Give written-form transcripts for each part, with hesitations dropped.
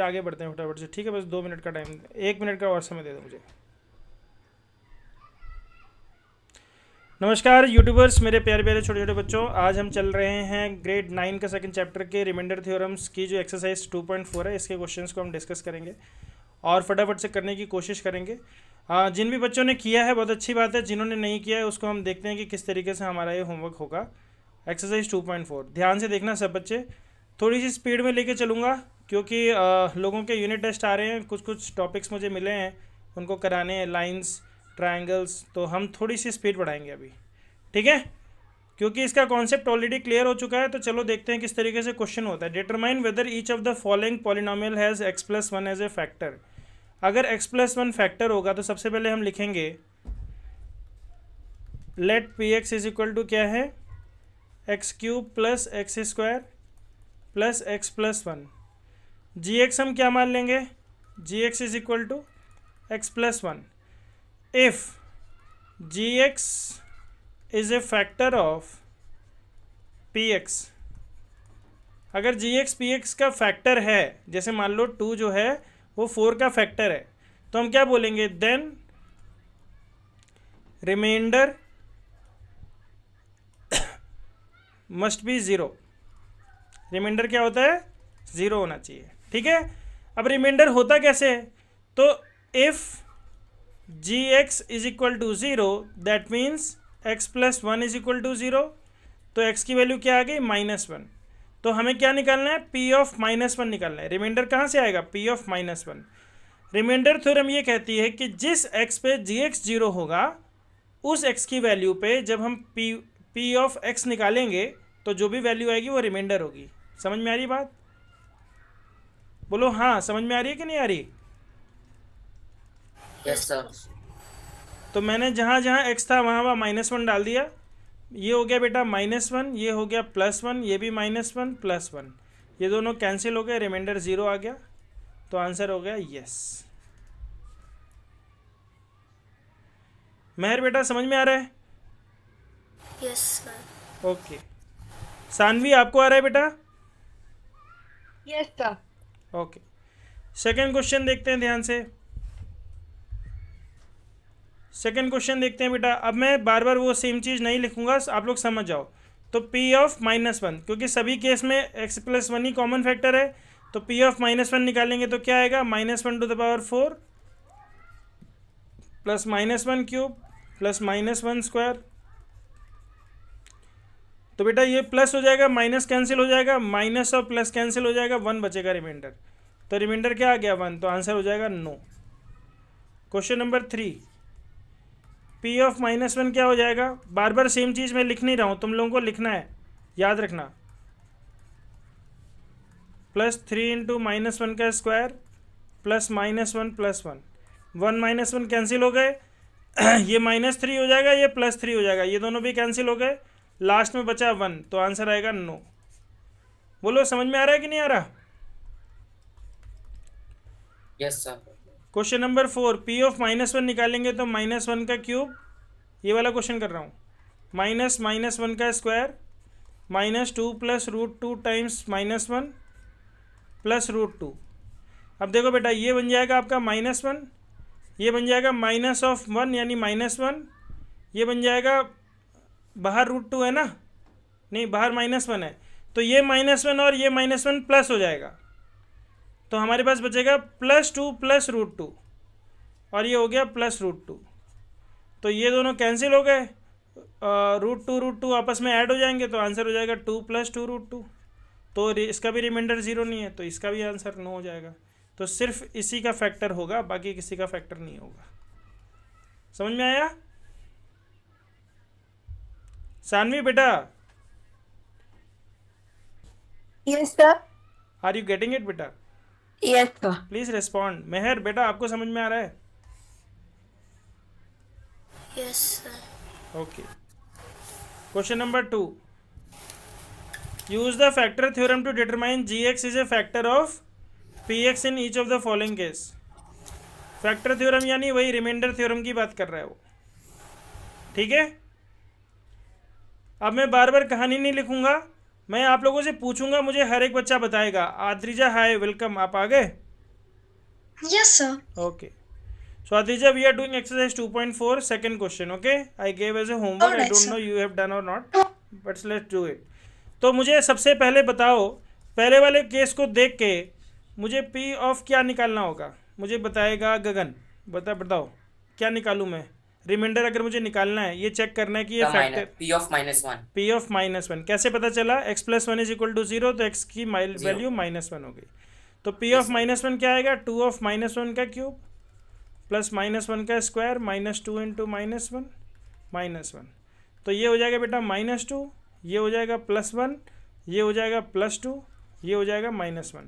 आगे बढ़ते हैं फटाफट से, ठीक है? बस 2 मिनट का टाइम, 1 मिनट का और समय दे दो मुझे। नमस्कार यूट्यूबर्स, मेरे प्यारे प्यारे छोटे छोटे बच्चों, आज हम चल रहे हैं ग्रेड 9 का सेकंड चैप्टर के रिमाइंडर थ्योरम्स की जो एक्सरसाइज 2.4 है, इसके क्वेश्चंस को हम डिस्कस करेंगे और फटाफट से करने की कोशिश करेंगे। जिन भी बच्चों ने किया है बहुत अच्छी बात है, जिन्होंने नहीं किया है उसको हम देखते हैं कि किस तरीके से हमारा ये होमवर्क होगा। एक्सरसाइज 2.4 ध्यान से देखना सब बच्चे, थोड़ी सी स्पीड में लेके चलूँगा क्योंकि लोगों के यूनिट टेस्ट आ रहे हैं, कुछ कुछ टॉपिक्स मुझे मिले हैं उनको कराने हैं, लाइंस, ट्रायंगल्स, तो हम थोड़ी सी स्पीड बढ़ाएंगे अभी, ठीक है? क्योंकि इसका कॉन्सेप्ट ऑलरेडी क्लियर हो चुका है। तो चलो देखते हैं किस तरीके से क्वेश्चन होता है। Determine whether each of the following polynomial has x+1 as a factor. अगर x+1 फैक्टर होगा तो सबसे पहले हम लिखेंगे let px is equal to क्या है, x³ plus x square plus x+1। gx हम क्या मान लेंगे, gx is equal to x+1 if gx is a factor of px। अगर gx px का फैक्टर है, जैसे मान लो 2 जो है वो 4 का फैक्टर है, तो हम क्या बोलेंगे, then remainder must be 0। Remainder क्या होता है, 0 होना चाहिए, ठीक है? अब रिमाइंडर होता कैसे है, तो if gx is equal to 0 that means x+1 is equal to 0। तो x की वैल्यू क्या आ गई, -1। तो हमें क्या निकालना है, p ऑफ -1 निकालना है। रिमाइंडर कहाँ से आएगा, p ऑफ -1। रिमाइंडर थ्योरम ये कहती है कि जिस x पे gx 0 होगा उस x की वैल्यू पे जब हम p ऑफ x निकालेंगे तो जो भी वैल्यू आएगी वो रिमाइंडर होगी। समझ में आ रही बात? बोलो हाँ, समझ में आ रही है कि नहीं आ रही? Yes sir. तो मैंने जहाँ जहाँ x था वहाँ वहाँ -1 डाल दिया। ये हो गया बेटा -1, ये हो गया +1, ये भी -1 +1, ये दोनों कैंसिल हो गए, रिमाइंडर 0 आ गया। तो आंसर हो गया यस। मेहर बेटा समझ में आ रहा है? Yes sir. ओके। सानवी आपको आ रहा है बेटा? Yes sir. Okay, second question देखते हैं ध्यान से। सेकंड क्वेश्चन देखते हैं बेटा। अब मैं बार बार वो सेम चीज़ नहीं लिखूंगा, आप लोग समझ जाओ। तो p ऑफ -1, क्योंकि सभी केस में x+1 ही कॉमन फैक्टर है, तो p ऑफ -1 निकालेंगे तो क्या आएगा, -1⁴ प्लस -1³ प्लस -1²। तो बेटा ये प्लस हो जाएगा, माइनस कैंसिल हो जाएगा, माइनस और प्लस कैंसिल हो जाएगा, 1 बचेगा रिमाइंडर। तो रिमाइंडर क्या आ गया, 1। तो आंसर हो जाएगा no. Question number 3, p of -1 क्या हो जाएगा। बार बार सेम चीज़ मैं लिख नहीं रहा हूँ, तुम लोगों को लिखना है, याद रखना। +3 × -1 का स्क्वायर प्लस -1 + 1, 1 -1 कैंसिल हो गए, ये -3 हो जाएगा, ये +3 हो जाएगा, ये दोनों भी कैंसिल हो गए, लास्ट में बचा 1। तो आंसर आएगा नो। बोलो समझ में आ रहा है कि नहीं आ रहा? Yes sir. Question number 4, p of -1 निकालेंगे तो -1 का क्यूब, ये वाला क्वेश्चन कर रहा हूँ, -1 का स्क्वायर -2 + √2 टाइम्स -1 + √2। अब देखो बेटा ये बन जाएगा आपका -1, ये बन जाएगा -1 यानी -1, ये बन जाएगा, बाहर √2 है ना, नहीं बाहर -1 है, तो ये -1 और ये -1 प्लस हो जाएगा, तो हमारे पास बचेगा +2 + √2, और ये हो गया +√2। तो ये दोनों कैंसिल हो गए, √2 आपस में ऐड हो जाएंगे, तो आंसर हो जाएगा 2 + 2 √2। तो इसका भी रिमाइंडर 0 नहीं है, तो इसका भी आंसर नो हो जाएगा। तो सिर्फ इसी का फैक्टर होगा, बाकी किसी का फैक्टर नहीं होगा। समझ में आया सानवी बेटा? Yes sir. Are you getting it बेटा? Yes sir. Please respond. Mehar बेटा आपको समझ में आ रहा है? Yes sir. Okay. Question number 2, use the factor theorem to determine gx is a factor of px in each of the following case. Factor theorem यानी वही रिमाइंडर थ्योरम की बात कर रहा है वो, ठीक है? अब मैं बार बार कहानी नहीं लिखूंगा, मैं आप लोगों से पूछूंगा, मुझे हर एक बच्चा बताएगा। आद्रिजा हाय, वेलकम, आप आ गए? Yes, sir. Okay. So Adija, we are doing exercise 2.4, second question. Okay, I gave as a homework. I Alright, don't sir. know you have done or not, but let's do it. तो मुझे सबसे पहले बताओ, पहले वाले case को देख के मुझे पी ऑफ क्या निकालना होगा. मुझे बताएगा गगन. बताओ क्या निकालूं मैं. रिमाइंडर अगर मुझे निकालना है, ये चेक करना है कि ये factor P of -1. P of -1 कैसे पता चला. x plus one is equal to 0, तो x की वैल्यू -1 हो गई. तो पी ऑफ -1 क्या आएगा. 2 ऑफ -1 का क्यूब प्लस -1 का स्क्वायर -2 इंटू -1. तो ये हो जाएगा बेटा -2, ये हो जाएगा +1, ये हो जाएगा +2, ये हो जाएगा -1.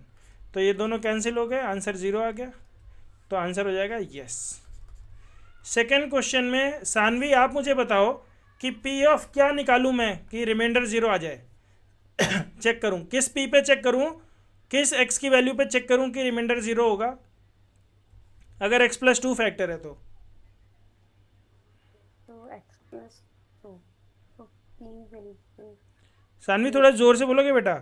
तो ये दोनों कैंसिल हो गए, आंसर 0 आ गया. तो आंसर हो जाएगा यस. सेकेंड क्वेश्चन में सानवी आप मुझे बताओ कि पी ऑफ क्या निकालूं मैं कि रिमाइंडर 0 आ जाए. चेक करूं किस पी पे चेक करूं, किस एक्स की वैल्यू पे चेक करूं कि रिमाइंडर 0 होगा. अगर x प्लस 2 फैक्टर है तो x plus 2. So p will be. Saanvi थोड़ा जोर से बोलोगे बेटा.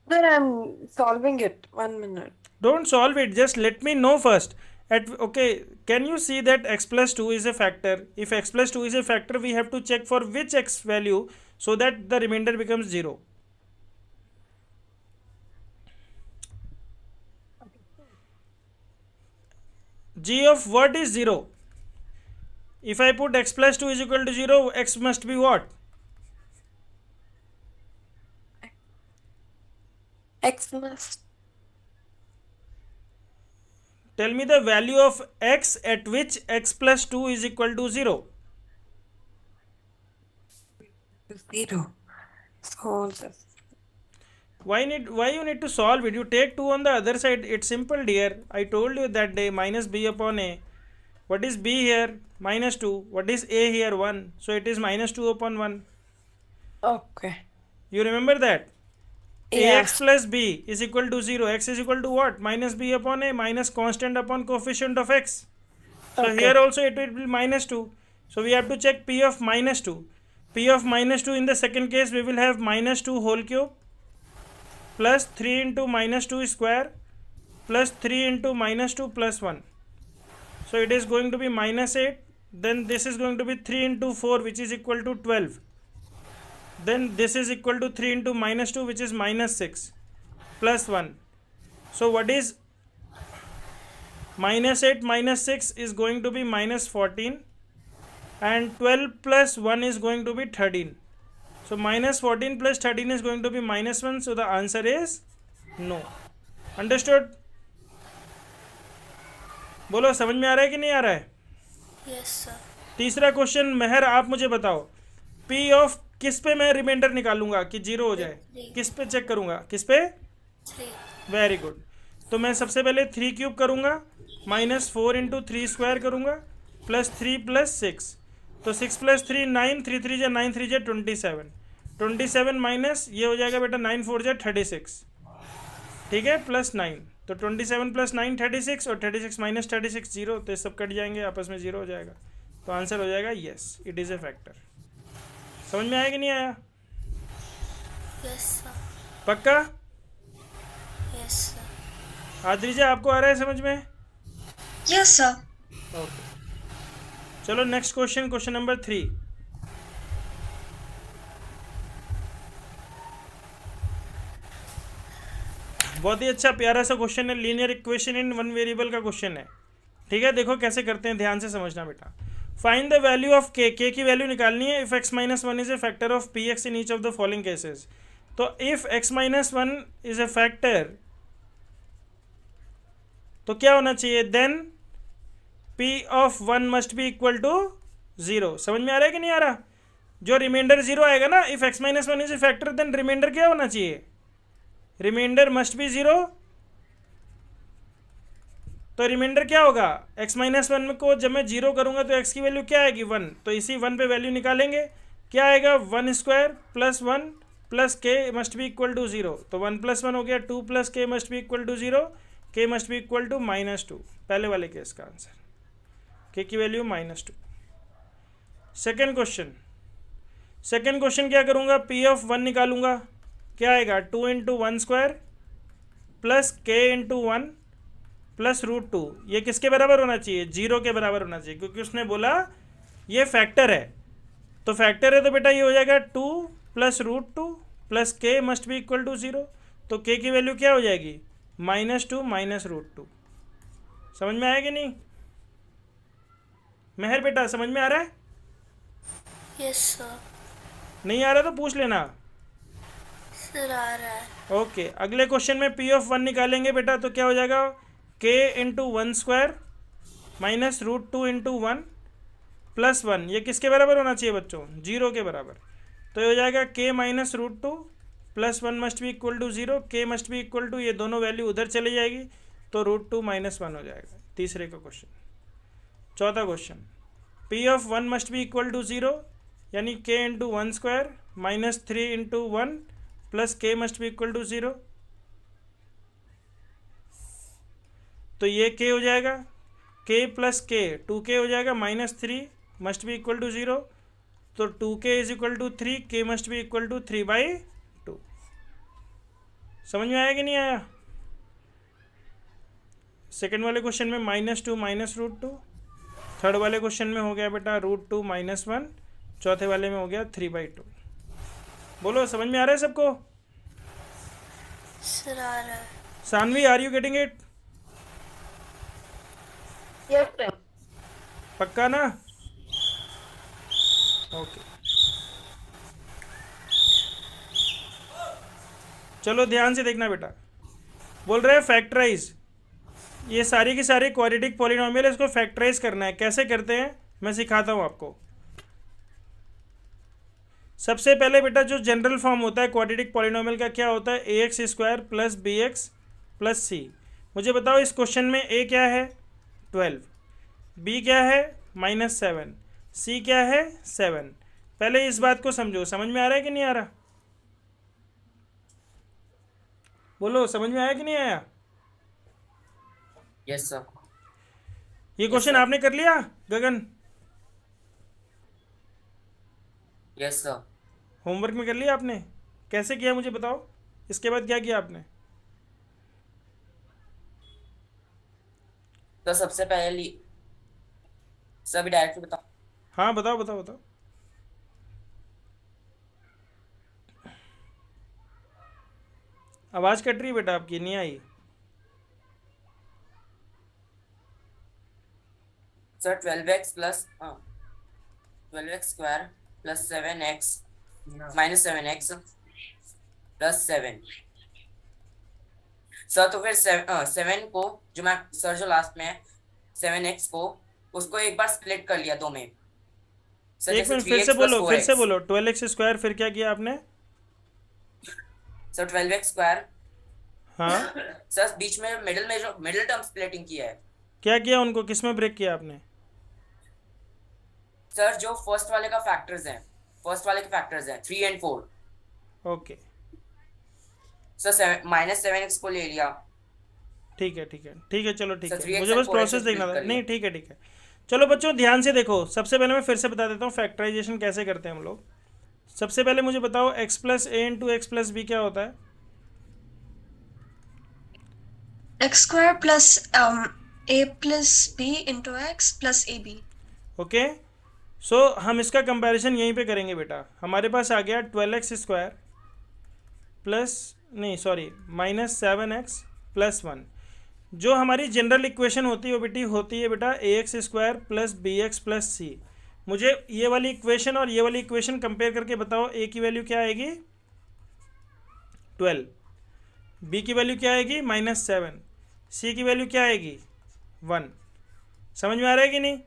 Sir, I'm solving it. 1 minute. Don't solve it, just let me know first. Okay, can you see that x plus 2 is a factor. If x plus 2 is a factor, we have to check for which x value so that the remainder becomes 0. G of what is 0? If I put x plus 2 is equal to 0, x must be what? X must. Tell me the value of x at which x plus 2 is equal to 0. 0. So just. Why you need to solve it? You take 2 on the other side. It's simple, dear. I told you that day, minus b upon a. What is b here? -2. What is a here? 1. So it is -2 upon 1. Okay. You remember that? Yeah. ax plus b is equal to 0. X is equal to what? Minus b upon a minus constant upon coefficient of x. So Okay. here also it will be -2. So we have to check p of -2. P of -2 in the second case we will have -2 whole cube plus 3 into -2 square plus 3 into -2 plus 1. So it is going to be -8. Then this is going to be 3 into 4, which is equal to 12. Then this is equal to 3 into -2, which is -6 plus 1. So what is -8 minus 6 is going to be -14, and 12 plus 1 is going to be 13. So -14 plus 13 is going to be -1. So the answer is no. Understood? बोलो समझ में आ रहा है कि नहीं आ रहा है. Yes, sir. तीसरा क्वेश्चन मेहर आप मुझे बताओ, P ऑफ किस पे मैं रिमाइंडर निकालूंगा कि 0 हो जाए. किस पे चेक करूंगा, किस पे. 3. Very good. तो मैं सबसे पहले 3 क्यूब करूंगा, -4 इंटू 3 स्क्वायर करूंगा प्लस 3 प्लस 6. तो 6 प्लस 3 9, 3 3 जा 9 3 जा 27. 27 माइनस ये हो जाएगा बेटा 9 4 जा 36. ठीक है, प्लस 9. तो 27 प्लस 9 36, और 36 माइनस 36 0. तो ये सब कट जाएंगे, आपस में 0 हो जाएगा. तो आंसर हो जाएगा yes, it is a factor. समझ में आया कि नहीं आया. Yes, sir. पक्का. Yes, sir. आद्रिजा आपको आ रहा है समझ में. Yes, sir. ओके, चलो नेक्स्ट क्वेश्चन, क्वेश्चन नंबर 3. बहुत ही अच्छा प्यारा सा क्वेश्चन है. Linear equation in one variable का क्वेश्चन है. ठीक है, देखो कैसे करते हैं, ध्यान से समझना बेटा. फाइंड द वैल्यू ऑफ के की वैल्यू निकालनी है if x minus 1 is a factor of P X in each of the following cases. तो if x minus 1 is a factor, तो क्या होना चाहिए, then p of 1 must be equal to 0. समझ में आ रहा है कि नहीं आ रहा. जो रिमाइंडर 0 आएगा ना, if x minus 1 is a factor, then remainder क्या होना चाहिए, रिमाइंडर मस्ट बी 0. तो रिमाइंडर क्या होगा, x माइनस 1 को जब मैं 0 करूंगा तो x की वैल्यू क्या आएगी, 1. तो इसी 1 पे वैल्यू निकालेंगे, क्या आएगा 1 square plus 1 plus k must be equal to 0. तो 1 प्लस 1 हो गया 2 plus k must be equal to 0, के मस्ट बी इक्वल टू -2. पहले वाले केस का आंसर, के की value -2. Second question, second question क्या करूंगा, p ऑफ 1 निकालूंगा. क्या आएगा 2 इंटू 1 स्क्वायर प्लस के इंटू 1 प्लस रूट टू, ये किसके बराबर होना चाहिए? 0 के बराबर होना चाहिए, क्योंकि उसने बोला ये फैक्टर है। तो फैक्टर है तो बेटा ये हो जाएगा 2 plus root two plus k must be equal to 0। तो के की वैल्यू क्या हो जाएगी? -2 माइनस रूट टू। समझ में आया कि नहीं मेहर बेटा? समझ में आ रहा है? Yes sir. नहीं आ रहा तो पूछ लेना। सर आ रहा है। ओके, अगले क्वेश्चन में पी ऑफ 1 निकालेंगे बेटा, तो क्या हो जाएगा? k into 1 square minus root two into 1 plus 1, ये किसके बराबर होना चाहिए बच्चों? 0 के बराबर। तो ये हो जाएगा k minus root two plus 1 must be equal to 0, k must be equal to, ये दोनों वैल्यू उधर चली जाएगी, तो रूट टू माइनस 1 हो जाएगा। तीसरे का क्वेश्चन। चौथा question, p of 1 must be equal to 0, यानी k into 1 square minus 3 into 1 plus k must be equal to 0। तो ये k हो जाएगा, k प्लस k 2k हो जाएगा, -3 मस्ट बी इक्वल टू 0। तो 2k is equal to 3, k must be equal to 3/2। समझ में आया कि नहीं आया? सेकेंड वाले क्वेश्चन में -2 माइनस रूट टू, थर्ड वाले क्वेश्चन में हो गया बेटा √2 - 1, चौथे वाले में हो गया 3/2। बोलो समझ में आ रहा है सबको? सर आ रहा है। Saanvi, are you getting it? Yes, sir. पक्का ना? ओके, चलो ध्यान से देखना बेटा। बोल रहे हैं फैक्टराइज, ये सारी की सारी क्वाड्रेटिक पॉलिनोमियल है, इसको फैक्टराइज करना है। कैसे करते हैं मैं सिखाता हूँ आपको। सबसे पहले बेटा जो जनरल फॉर्म होता है क्वाड्रेटिक पॉलिनोमियल का क्या होता है? ax² plus bx plus c। मुझे बताओ इस क्वेश्चन में a क्या है? 12, b क्या है? -7, c क्या है? 7। पहले इस बात को समझो, समझ में आ रहा है कि नहीं आ रहा? बोलो समझ में आया कि नहीं आया? Yes sir. ये क्वेश्चन आपने कर लिया गगन? Yes sir. होमवर्क में कर लिया आपने? कैसे किया मुझे बताओ, इसके बाद क्या किया आपने? तो सबसे पहले सभी डायरेक्ट बताओ। हाँ बताओ बताओ बताओ। आवाज़ कट रही है बेटा आपकी, नहीं आई। Sir 12x plus 12x square plus 7x minus 7x plus 7। Sir तो फिर 7 को जो मैं सर जो लास्ट में है 7x को उसको एक बार स्प्लिट कर लिया दो में। सर एक जैसे मिनट फिर 3x से बोलो, प्लस फिर से 4x। बोलो। 12x स्क्वायर फिर क्या किया आपने? सर 12x स्क्वायर, हाँ सर बीच में जो मिडिल टर्म स्प्लिटिंग किया है। क्या किया उनको, किस में ब्रेक किया आपने? सर जो फर्स्ट वाले के फैक्टर्स हैं 3 and 4। ओके सर -7x को ले लिया। ठीक है ठीक है ठीक है, चलो ठीक सर, है, 3x मुझे बस and 4x प्रोसेस split देखना था। कर लिया। नहीं ठीक है ठीक है, चलो बच्चों ध्यान से देखो। सबसे पहले मैं फिर से बता देता हूँ फैक्टराइजेशन कैसे करते हैं हम लोग। सबसे पहले मुझे बताओ x plus a into x plus B क्या होता है? x square plus a plus b into x plus ab। Okay, so हम इसका कंपैरिजन यहीं पे करेंगे बेटा। हमारे पास आ गया 12x square plus -7x plus 1। जो हमारी जनरल इक्वेशन होती है बेटा ax² plus bx plus c। मुझे ये वाली इक्वेशन और ये वाली इक्वेशन कंपेयर करके बताओ a की वैल्यू क्या आएगी? 12, b की वैल्यू क्या आएगी? -7, c की वैल्यू क्या आएगी? 1। समझ में आ रहा है कि नहीं?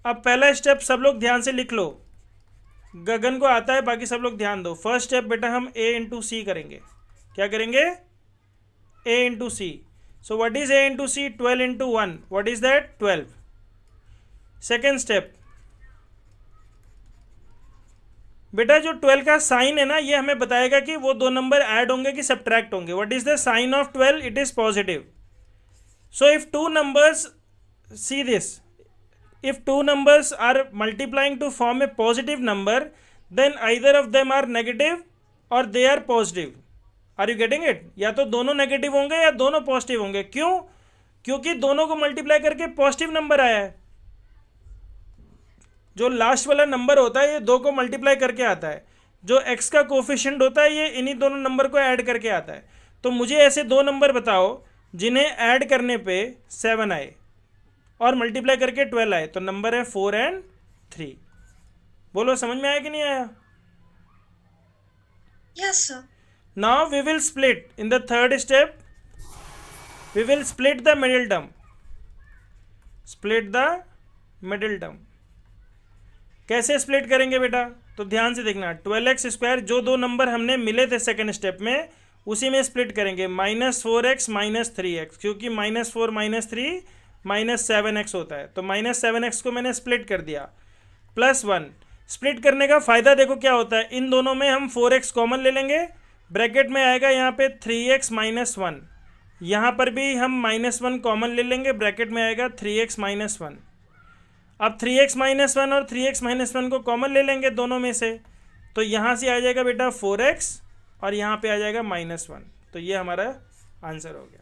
अब पहला स्टेप सब लोग ध्यान से लिख लो। गगन को आता है, बाकी सब लोग ध्यान दो। फर्स्ट स्टेप बेटा हम a इंटू सी करेंगे। क्या करेंगे? a into C. So what is a into C? 12 into 1, what is that? 12। Second step बेटा जो 12 का साइन है ना, ये हमें बताएगा कि वो दो नंबर ऐड होंगे कि सब्ट्रैक्ट होंगे। What is the sign of 12? It is positive. So if two numbers, see this, if two numbers are multiplying to form a positive number, then either of them are negative or they are positive. Are you getting it? या तो दोनों negative होंगे या दोनों positive होंगे। क्यों? क्योंकि दोनों को मल्टीप्लाई करके पॉजिटिव नंबर आया है। जो लास्ट वाला नंबर होता है ये दो को मल्टीप्लाई करके आता है, जो x का कोफिशिएंट होता है ये इन्हीं दोनों नंबर को ऐड करके आता है। तो मुझे ऐसे दो नंबर बताओ जिन्हें ऐड करने पे 7 आए और मल्टीप्लाई करके 12 आए। तो नंबर है 4 और 3। बोलो समझ में आया कि नहीं आया? Yes, sir. Now we will split. In the third step, we will split the middle term. Split the middle term. कैसे स्प्लिट करेंगे बेटा? तो ध्यान से देखना, 12x स्क्वायर जो दो नंबर हमने मिले थे सेकंड स्टेप में उसी में स्प्लिट करेंगे। -4x -3x, क्योंकि -4 -3 -7x होता है। तो -7x को मैंने स्प्लिट कर दिया। +1 स्प्लिट करने का फ़ायदा देखो क्या होता है, इन दोनों में हम 4x कॉमन ले लेंगे, ब्रैकेट में आएगा यहाँ पे 3x -1, यहाँ पर भी हम -1 कॉमन ले लेंगे, ब्रैकेट में आएगा 3x -1। अब 3x -1 और 3x -1 को कॉमन ले लेंगे दोनों में से, तो यहाँ से आ जाएगा बेटा 4x और यहाँ पे आ जाएगा -1। तो ये हमारा आंसर हो गया।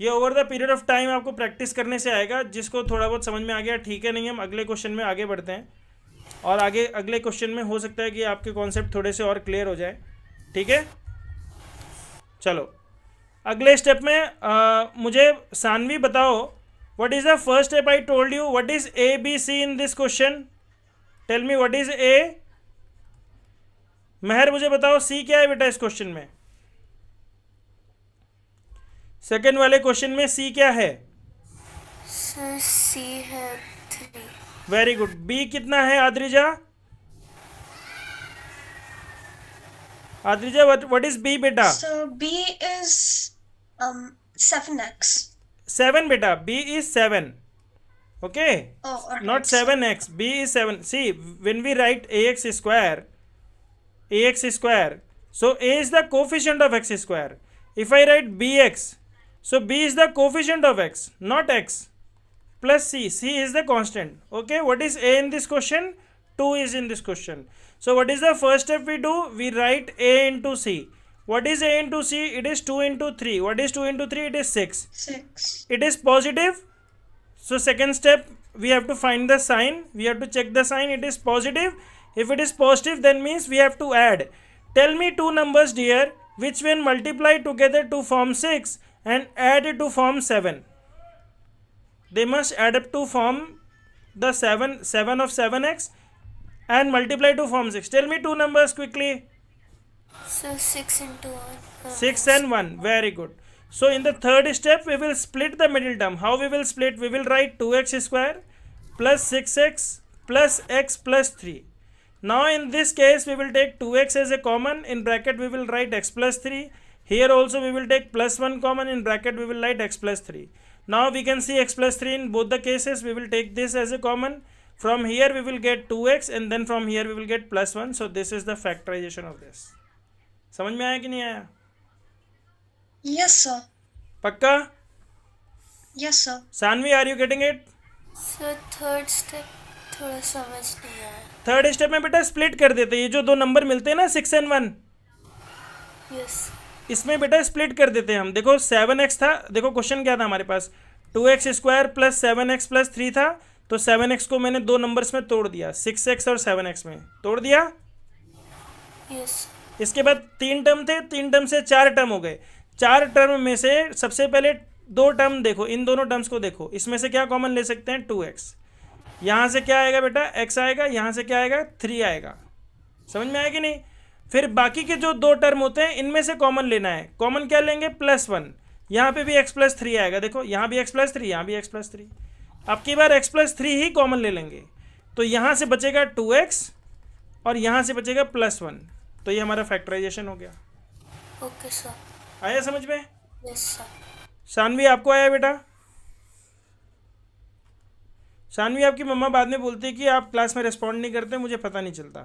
ये over the period of time आपको प्रैक्टिस करने से आएगा। जिसको थोड़ा बहुत समझ में आ गया ठीक है, नहीं हम अगले क्वेश्चन में आगे बढ़ते हैं और आगे अगले क्वेश्चन में हो सकता है कि आपके कॉन्सेप्ट थोड़े से और क्लियर हो जाए। ठीक है, चलो अगले स्टेप में मुझे सानवी बताओ, what is the first step I told you, what is A B C in this question? Tell me what is A. Mehar मुझे बताओ सी क्या है बेटा इस क्वेश्चन में? सेकेंड वाले क्वेश्चन में सी क्या है? सर सी है 3। Very good. बी कितना है Adrija? Adrija what is B बेटा? So B is 7x. 7 बेटा, b is 7. Okay, Oh, alright. not 7x, b is 7. See, when we write ax square, so a is the coefficient of x square. If I write bx, so b is the coefficient of x, not x, plus c is the constant. Okay, what is a in this question? 2 is in this question. So what is the first step we do? We write a into c. What is a into c? It is 2 into 3. What is 2 into 3? It is 6. 6. It is positive. So second step we have to find the sign. We have to check the sign. It is positive. If it is positive, then means we have to add. Tell me two numbers dear which when multiply together to form 6 and add to form 7. They must add up to form the 7 of 7x and multiply to form 6. Tell me two numbers quickly. So 6 into 1. 6 and 1. Very good. So in the third step we will split the middle term. How we will split? We will write 2x square plus 6x plus x plus 3. Now in this case we will take 2x as a common. In bracket we will write x plus 3. Here also we will take plus 1 common. In bracket we will write x plus 3. Now we can see x plus 3 in both the cases. We will take this as a common. From here we will get 2x and then from here we will get plus 1. So this is the factorization of this. समझ में आया कि नहीं आया? Yes, sir. पक्का? Yes, sir. Saanvi are you getting it? Sir third step थोड़ा समझ नहीं आया। थर्ड स्टेप में बेटा स्प्लिट कर देते हैं। ये जो दो नंबर मिलते हैं ना 6 and 1, यस इसमें बेटा स्प्लिट कर देते हैं हम। देखो 7x था, देखो क्वेश्चन क्या था हमारे पास, 2x square plus 7x plus 3 था। तो 7x को मैंने दो नंबर्स में तोड़ दिया, 6x और 7x में तोड़ दिया। यस इसके बाद 3 टर्म थे, 3 टर्म से 4 टर्म हो गए। 4 टर्म में से सबसे पहले 2 टर्म देखो, इन दोनों टर्म्स को देखो, इसमें से क्या कॉमन ले सकते हैं? 2x। यहाँ से क्या आएगा बेटा? x आएगा। यहाँ से क्या आएगा? 3 आएगा। समझ में आया कि नहीं? फिर बाकी के जो 2 टर्म होते हैं इनमें से कॉमन लेना है। कॉमन क्या लेंगे? +1। यहाँ पे भी x प्लस 3 आएगा। देखो यहाँ भी x प्लस 3, यहाँ भी x प्लस 3। अब की बार x प्लस 3 ही कॉमन ले लेंगे, तो यहाँ से बचेगा 2x और यहाँ से बचेगा +1। तो ये हमारा फैक्टराइजेशन हो गया। Okay sir. आया समझ में? Yes sir. सानवी आपको आया बेटा? सानवी आपकी मम्मा बाद में बोलती है कि आप क्लास में रिस्पॉन्ड नहीं करते, मुझे पता नहीं चलता।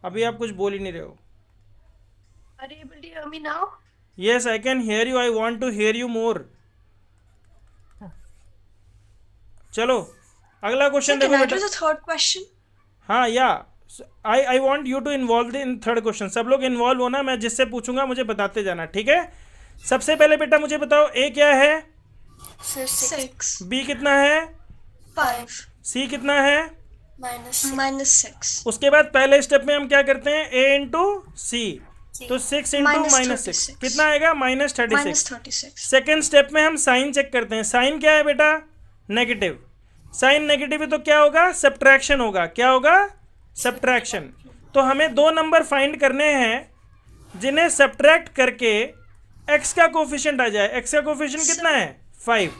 अभी आप कुछ बोल ही नहीं रहे हो। Are you able to hear me now? Yes, I can hear you. I want to hear you more. चलो अगला So क्वेश्चन can देखो I do बेटा। the third question? हाँ या I want you to involve in third question. सब लोग involve होना, मैं जिससे पूछूंगा मुझे बताते जाना, ठीक है? सबसे पहले बेटा मुझे बताओ ए क्या है, सर 6 बी कितना है, 5 सी कितना है। -6 उसके बाद पहले स्टेप में हम क्या करते हैं, ए इंटू सी, तो 6 इंटू -6 -36 कितना आएगा, -36। -36 सेकेंड स्टेप में हम साइन चेक करते हैं, साइन क्या है बेटा, नेगेटिव। साइन नेगेटिव है तो क्या होगा, सब्ट्रैक्शन होगा। क्या होगा, सब्ट्रैक्शन। तो हमें दो नंबर फाइंड करने हैं जिन्हें सब्ट्रैक्ट करके x का कोफिशिएंट आ जाए। x का कोफिशिएंट कितना है, 5।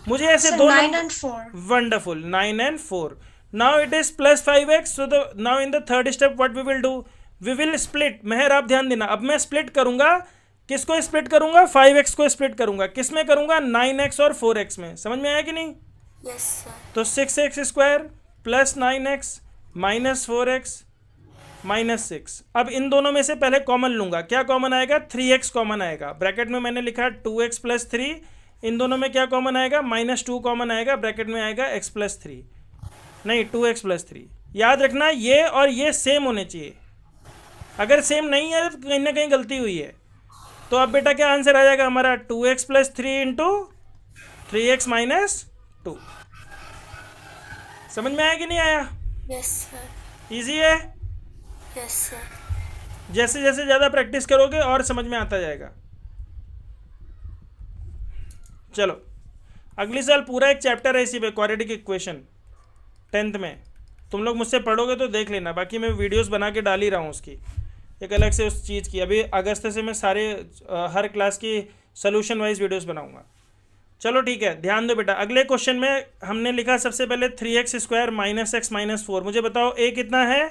मुझे ऐसे So दो 9 and 4 wonderful, 9 and 4। Now it is plus 5x। So now in the third step what we will do, we will split. Mehar आप ध्यान देना, अब मैं स्प्लिट करूंगा, किसको स्प्लिट करूंगा, 5x को स्प्लिट करूंगा। किस में करूंगा, 9x और 4x में। समझ में आया कि नहीं। Yes sir. तो 6x square plus 9x minus 4x minus 6। अब इन दोनों में से पहले कॉमन लूंगा, क्या कॉमन आएगा, 3x कॉमन आएगा। ब्रैकेट में मैंने लिखा 2x प्लस 3, इन दोनों में क्या कॉमन आएगा, -2 कॉमन आएगा, ब्रैकेट में आएगा x प्लस 3, नहीं 2x प्लस 3। याद रखना ये और ये सेम होने चाहिए, अगर सेम नहीं है तो कहीं ना कहीं गलती हुई है। तो अब बेटा क्या आंसर आ जाएगा हमारा, 2x plus 3 into 3x minus 2। समझ में आया कि नहीं आया, यस सर। इजी है। Yes sir. जैसे जैसे ज़्यादा प्रैक्टिस करोगे और समझ में आता जाएगा। चलो अगली साल पूरा एक चैप्टर है इसी पे, क्वाड्रेटिक इक्वेशन 10th में। तुम लोग मुझसे पढ़ोगे तो देख लेना, बाकी मैं वीडियोस बना के डाल ही रहा हूँ उसकी, एक अलग से उस चीज़ की। अभी अगस्त से मैं सारे हर क्लास की सोल्यूशन वाइज वीडियोस बनाऊंगा। चलो ठीक है, ध्यान दो बेटा। अगले क्वेश्चन में हमने लिखा सबसे पहले 3x square minus x minus 4। मुझे बताओ a कितना है,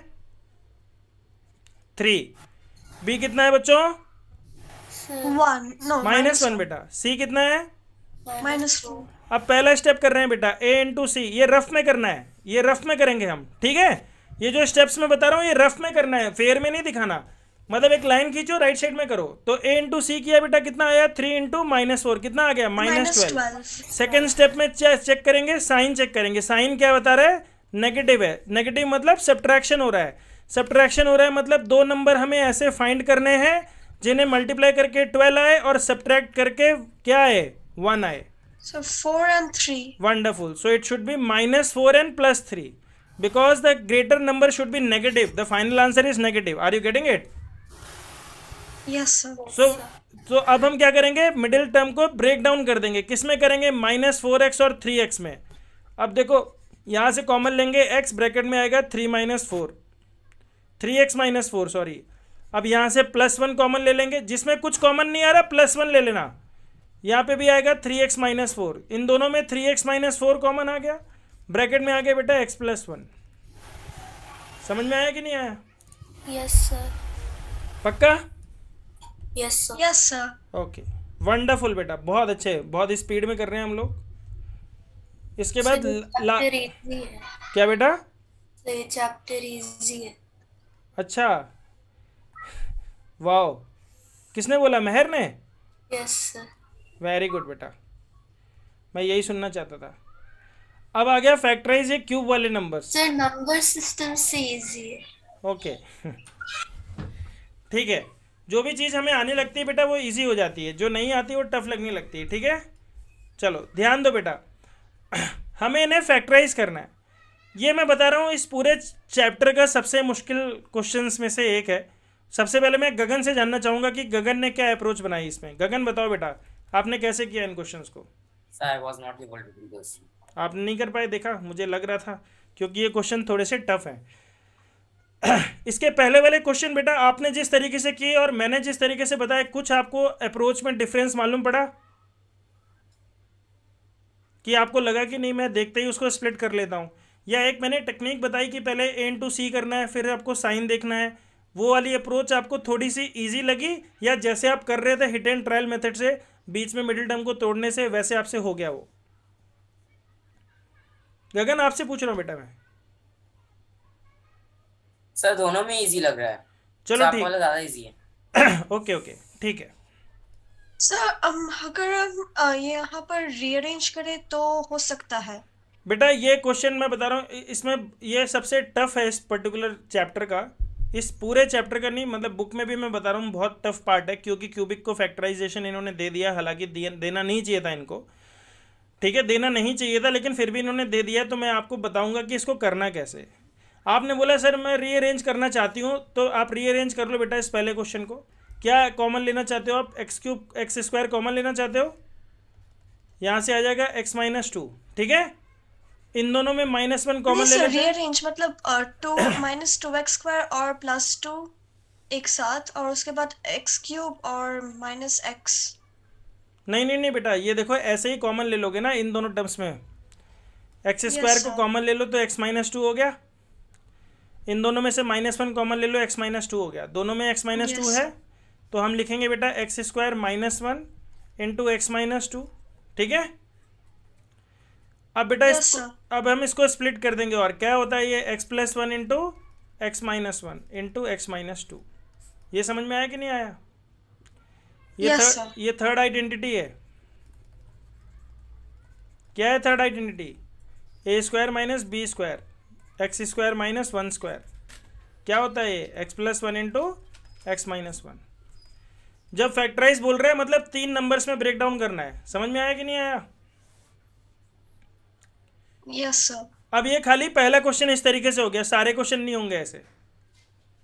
3, b कितना है बच्चों, 1 no -1 बेटा, c कितना है। -4 अब पहला स्टेप कर रहे हैं बेटा, a इंटू सी। ये रफ में करना है, ये रफ में करेंगे हम, ठीक है। ये जो स्टेप्स मैं बता रहा हूँ ये रफ में करना है, फेयर में नहीं दिखाना। मतलब एक लाइन खींचो, राइट साइड में करो। तो a इंटू सी किया बेटा, कितना आया, 3 इंटू -4 कितना आ गया, -12। सेकेंड स्टेप में चेक करेंगे, साइन चेक करेंगे। साइन क्या बता रहा है, नेगेटिव है। नेगेटिव मतलब सब्ट्रैक्शन हो रहा है। सब्ट्रैक्शन हो रहा है मतलब दो नंबर हमें ऐसे फाइंड करने हैं जिन्हें मल्टीप्लाई करके 12 आए और सब्ट्रैक्ट करके क्या आए, 1 आए। So 4 and 3 Wonderful. So it should be -4 and +3 because the greater number should be negative. The final answer is negative. Are you getting it? yes sir So अब हम क्या करेंगे, मिडिल टर्म को ब्रेक डाउन कर देंगे। किस में करेंगे, -4x और 3x में। अब देखो यहाँ से कॉमन लेंगे x, ब्रैकेट में आएगा 3x -4 सॉरी। अब यहाँ से +1 कॉमन ले लेंगे, जिसमें कुछ कॉमन नहीं आ रहा +1 ले लेना। यहाँ पे भी आएगा 3x -4, इन दोनों में 3x -4 कॉमन आ गया, ब्रैकेट में आ गया बेटा x + 1। समझ में आया कि नहीं आया, यस सर। पक्का। Yes sir. yes sir okay wonderful बेटा, बहुत अच्छे, बहुत स्पीड में कर रहे हैं हम लोग। इसके बाद चैप्टर इजी है। क्या बेटा, तो ये चैप्टर इजी है। अच्छा वाओ, किसने बोला, मेहर ने। Yes sir. वेरी गुड बेटा, मैं यही सुनना चाहता था। अब आ गया फैक्टराइज ये क्यूब वाले नंबर। सर नंबर सिस्टम से इजी है। ओके ठीक है, जो भी चीज़ हमें आने लगती है बेटा वो इजी हो जाती है, जो नहीं आती वो टफ लगने लगती है, ठीक है। चलो ध्यान दो बेटा, हमें इन्हें फैक्टराइज करना है। ये मैं बता रहा हूँ इस पूरे चैप्टर का सबसे मुश्किल क्वेश्चंस में से एक है। सबसे पहले मैं गगन से जानना चाहूँगा कि गगन ने क्या अप्रोच बनाई इसमें। गगन बताओ बेटा, आपने कैसे किया इन क्वेश्चंस को। Sir, I was not able to do this. आप नहीं कर पाए, देखा मुझे लग रहा था, क्योंकि ये क्वेश्चन थोड़े से टफ हैं। इसके पहले वाले क्वेश्चन बेटा आपने जिस तरीके से किए और मैंने जिस तरीके से बताया, कुछ आपको अप्रोच में डिफरेंस मालूम पड़ा कि आपको लगा कि नहीं मैं देखते ही उसको स्प्लिट कर लेता हूँ, या एक मैंने टेक्निक बताई कि पहले a इंटू सी करना है फिर आपको साइन देखना है, वो वाली अप्रोच आपको थोड़ी सी इजी लगी, या जैसे आप कर रहे थे हिट एंड ट्रायल मेथड से बीच में मिडिल टर्म को तोड़ने से, वैसे आपसे हो गया वो। गगन आपसे पूछ रहा हूँ बेटा मैं। सर दोनों में इजी लग रहा है। चलो आपको ठीक, वाला ज्यादा इजी है। ओके ओके ठीक है। सर अगर हम ये यहाँ पर रीअरेंज करें तो हो सकता है। बेटा ये क्वेश्चन मैं बता रहा हूँ, इसमें ये सबसे टफ है इस पर्टिकुलर चैप्टर का, इस पूरे चैप्टर का नहीं, मतलब बुक में भी मैं बता रहा हूँ बहुत टफ पार्ट है, क्योंकि क्यूबिक को फैक्टराइजेशन इन्होंने दे दिया, हालांकि देना नहीं चाहिए था इनको, ठीक है, देना नहीं चाहिए था, लेकिन फिर भी इन्होंने दे दिया, तो मैं आपको बताऊंगा कि इसको करना कैसे। आपने बोला सर मैं रीअरेंज करना चाहती हूँ, तो आप रीअरेंज कर लो बेटा इस पहले क्वेश्चन को। क्या कॉमन लेना चाहते हो आप? X cube x square common लेना चाहते हो, यहाँ से आ जाएगा एक्स माइनस टू, ठीक है। इन दोनों में -1 कॉमन ले लेते हैं। रीअरेंज मतलब 2 माइनस 2x² और +2 एक साथ, और उसके बाद x³ और -x। नहीं नहीं नहीं बेटा, ये देखो ऐसे ही कॉमन ले लोगे ना इन दोनों टर्म्स में, एक्स स्क्वायर को sir. कॉमन ले लो तो x माइनस टू हो गया, इन दोनों में से -1 कॉमन ले लो, x माइनस टू हो गया, दोनों में x माइनस टू Yes, है, sir. तो हम लिखेंगे बेटा x square -1 into x minus two, ठीक है। अब बेटा Yes, इसको, sir. अब हम इसको स्प्लिट कर देंगे, और क्या होता है ये x+1 into x minus one into x minus two. ये समझ में आया कि नहीं आया? Yes, sir. ये थर्ड आइडेंटिटी है। क्या है third identity? A square minus b square x square minus one square. क्या होता है ये? x+1 into x minus one. जब फैक्टराइज बोल रहे हैं मतलब 3 नंबर्स में ब्रेक डाउन करना है। समझ में आया कि नहीं आया? Yes, sir. अब ये खाली पहला क्वेश्चन इस तरीके से हो गया, सारे क्वेश्चन नहीं होंगे ऐसे।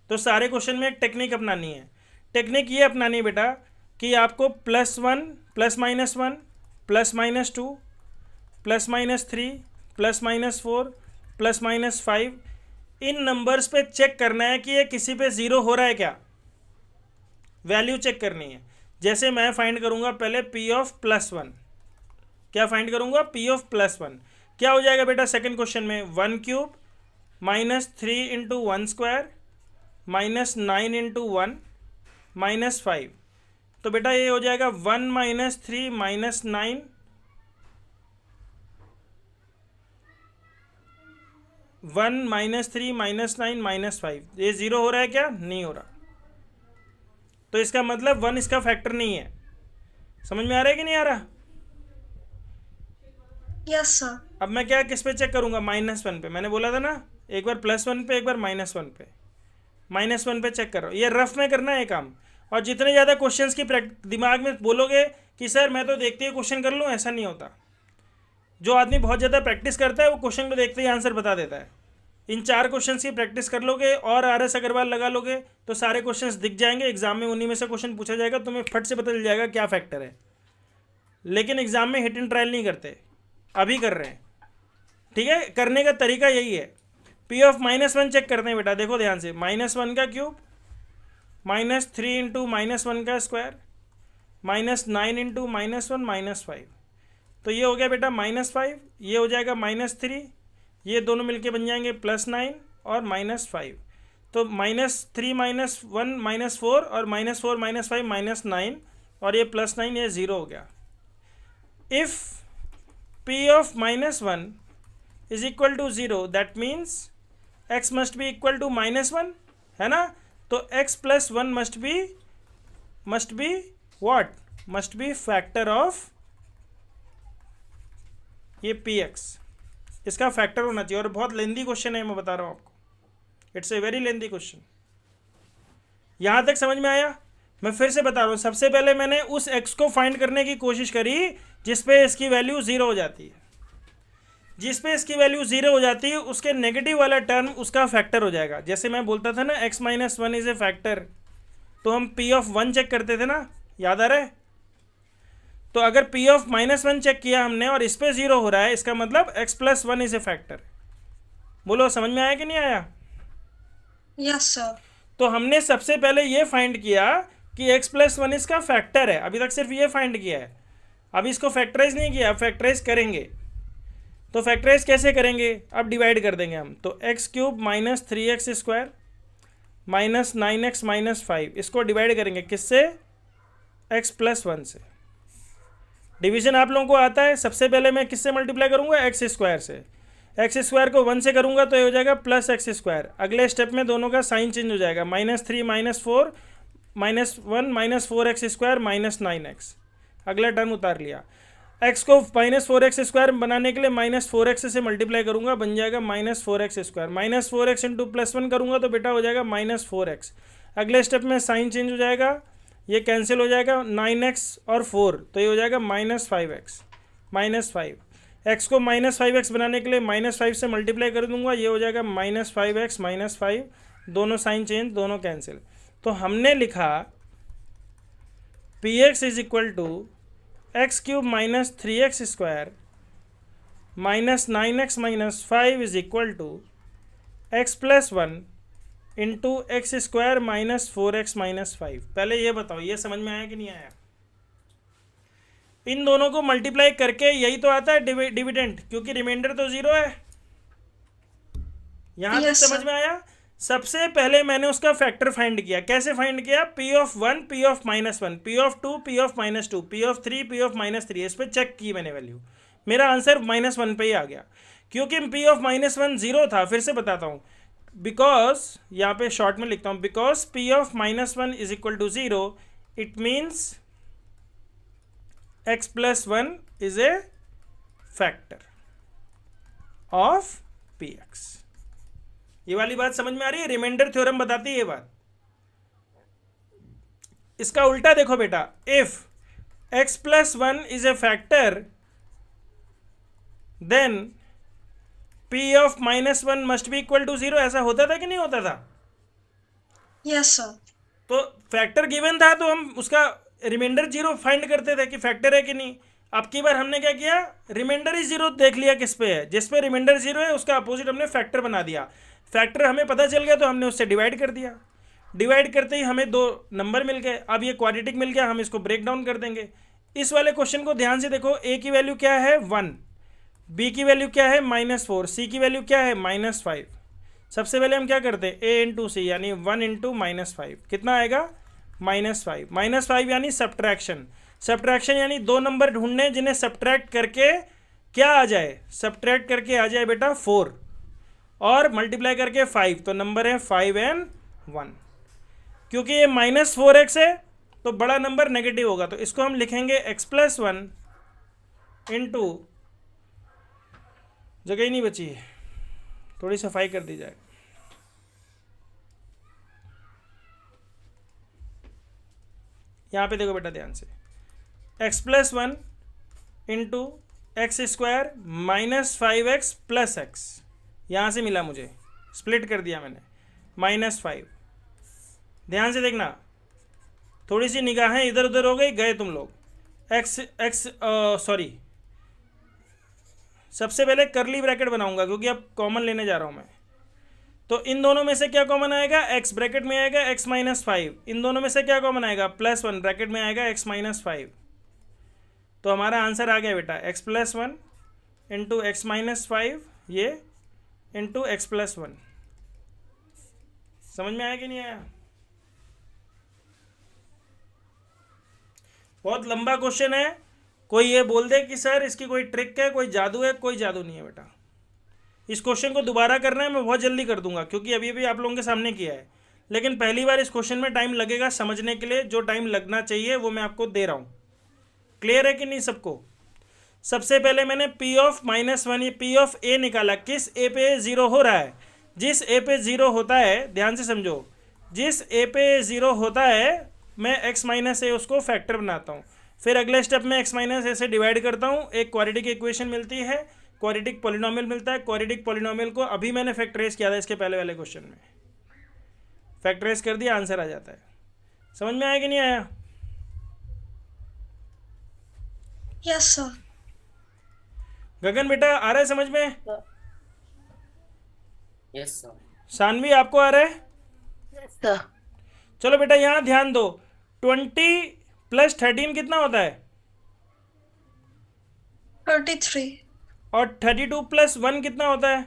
तो सारे क्वेश्चन में एक टेक्निक अपनानी है। टेक्निक ये अपनानी है बेटा कि आपको +1 +-1 +-2 +-3 +-4 +-5 इन नंबर्स पे चेक करना है कि ये किसी पे ज़ीरो हो रहा है क्या, वैल्यू चेक करनी है। जैसे मैं फाइंड करूँगा पहले P(+1), क्या फाइंड करूँगा? P(+1). क्या हो जाएगा बेटा सेकंड क्वेश्चन में? 1³ -3 इंटू 1 स्क्वायर -9 इंटू 1 -5। तो बेटा ये हो जाएगा 1 - 3 - 9 1 - 3 - 9 -5। ये ज़ीरो हो रहा है क्या? नहीं हो रहा। तो इसका मतलब 1 इसका फैक्टर नहीं है। समझ में आ रहा है कि नहीं आ रहा? Yes, sir. अब मैं क्या किस पे चेक करूँगा? -1 पे। मैंने बोला था ना, एक बार +1 पे, एक बार -1 पे। -1 पे चेक करो। ये रफ में करना है ये काम। और जितने ज़्यादा क्वेश्चंस की दिमाग में बोलोगे कि सर मैं तो देखते ही क्वेश्चन कर लूँ, ऐसा नहीं होता। जो आदमी बहुत ज़्यादा प्रैक्टिस करता है वो क्वेश्चन को देखते ही आंसर बता देता है। इन 4 क्वेश्चंस की प्रैक्टिस कर लोगे और RS अग्रवाल लगा लोगे तो सारे क्वेश्चंस दिख जाएंगे। एग्जाम में उन्हीं में से क्वेश्चन पूछा जाएगा, तुम्हें फट से पता चल जाएगा क्या फैक्टर है। लेकिन एग्जाम में हिट एंड ट्रायल नहीं करते, अभी कर रहे हैं, ठीक है। करने का तरीका यही है। P(-1) चेक करते हैं बेटा, देखो ध्यान से। -1 का क्यूब -3 इंटू -1 का स्क्वायर -9 इंटू -1 -5। तो ये हो गया बेटा -5, ये हो जाएगा -3, ये दोनों मिलके बन जाएंगे +9 और -5। तो -3 -1 -4 और -4 -5 -9 और ये +9, ये ज़ीरो हो गया। If P(-1) is equal to 0, that means x must be equal to -1, है ना। तो x+1 must be what? Must be factor of ये px। इसका फैक्टर होना चाहिए। और बहुत लेंदी क्वेश्चन है, मैं बता रहा हूँ आपको। It's a very lengthy question. यहाँ तक समझ में आया? मैं फिर से बता रहा हूँ। सबसे पहले मैंने उस x को फाइंड करने की कोशिश करी जिस पे इसकी वैल्यू 0 हो जाती है। जिस पे इसकी वैल्यू 0 हो जाती है उसके नेगेटिव वाला टर्म उसका फैक्टर हो जाएगा। जैसे मैं बोलता था ना x-1 इज़ ए फैक्टर, तो हम P(1) चेक करते थे ना, याद आ रहा है? तो अगर P(-1) चेक किया हमने और इस पे 0 हो रहा है, इसका मतलब x+1 इज़ ए फैक्टर। बोलो समझ में आया कि नहीं आया? Yes, sir. तो हमने सबसे पहले ये फाइंड किया कि x+1 इसका फैक्टर है। अभी तक सिर्फ ये फाइंड किया है, अभी इसको फैक्टराइज नहीं किया। फैक्टराइज करेंगे तो फैक्टराइज कैसे करेंगे? अब डिवाइड कर देंगे हम। तो x³ -3x स्क्वायर -9x -5, इसको डिवाइड करेंगे किससे? x+1 से। डिवीजन आप लोगों को आता है। सबसे पहले मैं किससे मल्टीप्लाई करूंगा? एक्स स्क्वायर से। एक्स स्क्वायर को 1 से करूंगा तो ये हो जाएगा +x²। अगले स्टेप में दोनों का साइन चेंज हो जाएगा, -3 -4 -1 -4x² -9x। अगला टर्म उतार लिया। एक्स को माइनस 4x स्क्वायर बनाने के लिए माइनस 4x से मल्टीप्लाई करूंगा, बन जाएगा minus 4x square. Minus 4x into plus 1 करूंगा तो बेटा हो जाएगा माइनस 4x। अगले स्टेप में साइन चेंज हो जाएगा, ये कैंसिल हो जाएगा, 9x और 4 तो ये हो जाएगा माइनस 5x, माइनस 5। एक्स को माइनस 5x बनाने के लिए माइनस 5 से मल्टीप्लाई कर दूंगा, ये हो जाएगा माइनस 5x माइनस 5, दोनों साइन चेंज, दोनों कैंसिल। तो हमने लिखा px is equal to x cube minus 3x square minus 9x minus 5 is equal to x plus 1 into x square minus 4x minus 5। पहले ये बताओ ये समझ में आया कि नहीं आया? इन दोनों को मल्टीप्लाई करके यही तो आता है डिविडेंड, क्योंकि रिमाइंडर तो जीरो है। यहां तक Yes, समझ sir. में आया? सबसे पहले मैंने उसका फैक्टर फाइंड किया। कैसे फाइंड किया? P of 1 P of minus 1 P of 2 P of minus 2 P of 3 P of minus 3, इस पर चेक की मैंने वैल्यू, मेरा आंसर माइनस 1 पे ही आ गया। क्योंकि पी ऑफ माइनस 1 जीरो था, फिर से बताता हूँ, बिकॉज यहाँ पे शॉर्ट में लिखता हूँ, because P of minus 1 is equal to zero, it means x plus 1 is a factor of px। ये वाली बात समझ में आ रही है? रिमाइंडर थ्योरम बताती है ये बात। इसका उल्टा देखो बेटा, if x plus 1 is a factor then p of minus 1 must be equal to 0। ऐसा होता था कि नहीं होता था? Yes, sir. तो फैक्टर गिवन था तो हम उसका रिमाइंडर जीरो फाइंड करते थे कि फैक्टर है कि नहीं। अब की बार हमने क्या किया, रिमाइंडर ही जीरो देख लिया किस पे है, जिस पे रिमाइंडर जीरो है उसका अपोजिट हमने फैक्टर बना दिया। फैक्टर हमें पता चल गया तो हमने उससे डिवाइड कर दिया, डिवाइड करते ही हमें दो नंबर मिल गए। अब ये क्वाड्रेटिक मिल गया, हम इसको ब्रेक डाउन कर देंगे। इस वाले क्वेश्चन को ध्यान से देखो, ए की वैल्यू क्या है 1, बी की वैल्यू क्या है माइनस 4, सी की वैल्यू क्या है माइनस 5। सबसे पहले हम क्या करते हैं, ए इंटू सी यानी 1 इंटू माइनस 5, कितना आएगा माइनस 5। माइनस 5 यानी सब्ट्रैक्शन, सब्ट्रैक्शन यानी दो नंबर ढूंढने जिन्हें सब्ट्रैक्ट करके क्या आ जाए, सब्ट्रैक्ट करके आ जाए बेटा 4 और मल्टीप्लाई करके 5, तो नंबर है 5 and 1। क्योंकि ये माइनस 4x है तो बड़ा नंबर नेगेटिव होगा, तो इसको हम लिखेंगे x प्लस 1 इंटू, जगह ही नहीं बची है, थोड़ी सफाई कर दी जाए। यहाँ पे देखो बेटा ध्यान से, x plus 1 into x square minus 5x plus x, यहाँ से मिला मुझे, स्प्लिट कर दिया मैंने, माइनस 5। ध्यान से देखना, थोड़ी सी निगाहें इधर उधर हो गई, गए तुम लोग। सॉरी, सबसे पहले करली ब्रैकेट बनाऊंगा क्योंकि अब कॉमन लेने जा रहा हूँ मैं। तो इन दोनों में से क्या कॉमन आएगा, x ब्रैकेट में आएगा x माइनस 5, इन दोनों में से क्या कॉमन आएगा प्लस 1 ब्रैकेट में आएगा x माइनस 5। तो हमारा आंसर आ गया बेटा x plus 1 into x minus 5 ये इंटू एक्स प्लस 1। समझ में आया कि नहीं आया? बहुत लंबा क्वेश्चन है, कोई ये बोल दे कि सर इसकी कोई ट्रिक है, कोई जादू है, कोई जादू नहीं है बेटा। इस क्वेश्चन को दोबारा करना है, मैं बहुत जल्दी कर दूंगा क्योंकि अभी अभी आप लोगों के सामने किया है, लेकिन पहली बार इस क्वेश्चन में टाइम लगेगा समझने के लिए, जो टाइम लगना चाहिए वो मैं आपको दे रहा हूँ। क्लियर है कि नहीं सबको? सबसे पहले मैंने पी ऑफ माइनस 1 ये पी ऑफ ए निकाला, किस ए पे जीरो हो रहा है, जिस ए पे जीरो होता है, ध्यान से समझो, जिस ए पे जीरो होता है मैं एक्स माइनस ए उसको फैक्टर बनाता हूँ, फिर अगले स्टेप में एक्स माइनस ए से डिवाइड करता हूँ, एक क्वाड्रेटिक इक्वेशन मिलती है, क्वाड्रेटिक पॉलिनोमियल मिलता है। क्वाड्रेटिक पॉलिनोमियल को अभी मैंने फैक्टराइज किया था इसके पहले वाले क्वेश्चन में, फैक्टराइज कर दिया, आंसर आ जाता है। समझ में आया कि नहीं आया? Yes, sir. गगन बेटा आ रहा है समझ में? Yes sir. सानवी आपको आ रहा है? Yes, sir. चलो बेटा यहाँ ध्यान दो, 20 प्लस 13 कितना होता है, 33. और 32 प्लस 1 कितना होता है,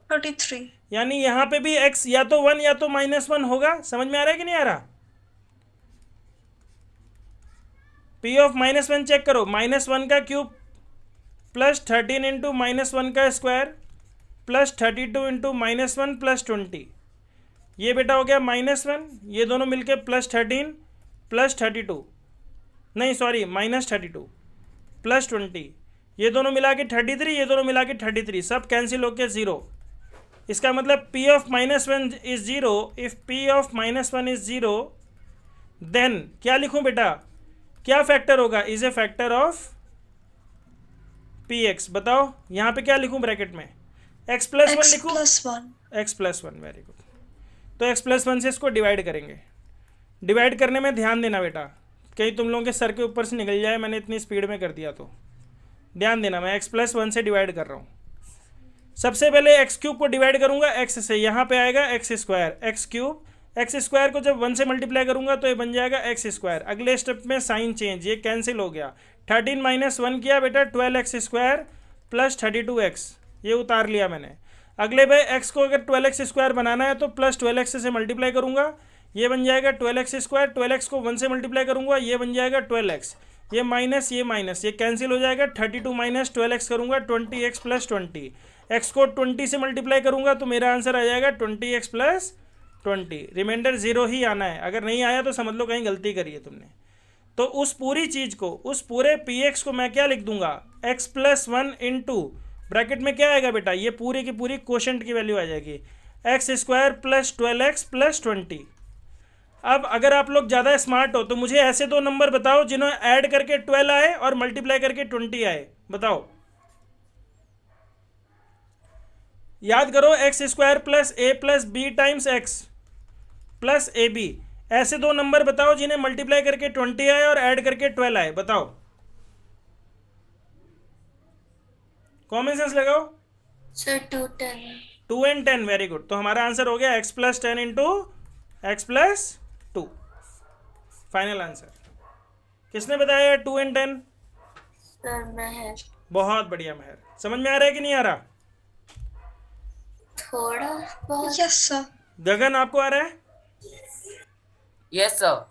33. यानी यहाँ पे भी x या तो 1 या तो माइनस 1 होगा। समझ में आ रहा है कि नहीं आ रहा? p ऑफ माइनस 1 चेक करो, माइनस 1 का क्यूब प्लस 13 इंटू माइनस 1 का square plus 32 into minus 1 plus 20, ये बेटा हो गया माइनस 1, ये दोनों मिलके प्लस 13 प्लस 32, नहीं सॉरी माइनस 32 प्लस 20, ये दोनों मिला के 33, ये दोनों मिला के 33, सब कैंसिल होके 0। इसका मतलब P of -1 is 0। If P of -1 is 0 then क्या लिखूं बेटा, क्या फैक्टर होगा, is a factor of Px। बताओ यहाँ पे क्या लिखूं ब्रैकेट में, x प्लस 1 x लिखूं, plus 1. x plus 1, very good. तो x प्लस 1 से इसको डिवाइड करेंगे। डिवाइड करने में ध्यान देना बेटा, कहीं तुम लोगों के सर के ऊपर से निकल जाए, मैंने इतनी स्पीड में कर दिया तो ध्यान देना, मैं x प्लस 1 से डिवाइड कर रहा हूँ। सबसे पहले एक्स क्यूब को डिवाइड करूंगा x से, यहाँ पे आएगा x square, x cube, x square को जब 1 से मल्टीप्लाई करूंगा तो ये बन जाएगा एक्स स्क्वायर। अगले स्टेप में साइन चेंज, ये कैंसिल हो गया। 13 माइनस 1 किया बेटा 12x स्क्वायर प्लस 32x, ये उतार लिया मैंने। अगले भाई x को अगर 12x स्क्वायर बनाना है तो प्लस 12x से मल्टीप्लाई करूंगा, ये बन जाएगा 12x स्क्वायर। 12x को 1 से मल्टीप्लाई करूंगा, ये बन जाएगा 12x, ये माइनस ये कैंसिल हो जाएगा। 32 माइनस 12x करूंगा 20x प्लस 20, x को 20 से मल्टीप्लाई करूंगा तो मेरा आंसर आ जाएगा 20x प्लस 20। रिमाइंडर 0 ही आना है, अगर नहीं आया तो समझ लो कहीं गलती करी है तुमने। तो उस पूरी चीज़ को, उस पूरे Px को मैं क्या लिख दूंगा, x प्लस 1 इंटू ब्रैकेट में क्या आएगा बेटा, ये पूरी की पूरी कोशेंट की वैल्यू आ जाएगी, x square plus 12x plus 20। अब अगर आप लोग ज़्यादा स्मार्ट हो तो मुझे ऐसे दो नंबर बताओ जिन्होंने ऐड करके 12 आए और मल्टीप्लाई करके 20 आए, बताओ। याद करो, x square plus A plus B times x plus A B, ऐसे दो नंबर बताओ जिन्हें मल्टीप्लाई करके 20 आए और ऐड करके 12 आए, बताओ। कॉमन सेंस लगाओ। Sir 2 10 2 and 10, very good. तो हमारा आंसर हो गया x plus 10 into x plus 2, final answer. किसने बताया 2 and 10? सर महर, बहुत बढ़िया महर। समझ में आ रहा है कि नहीं आ रहा? थोड़ा बहुत। Yes, sir. गगन आपको आ रहा है? Yes sir.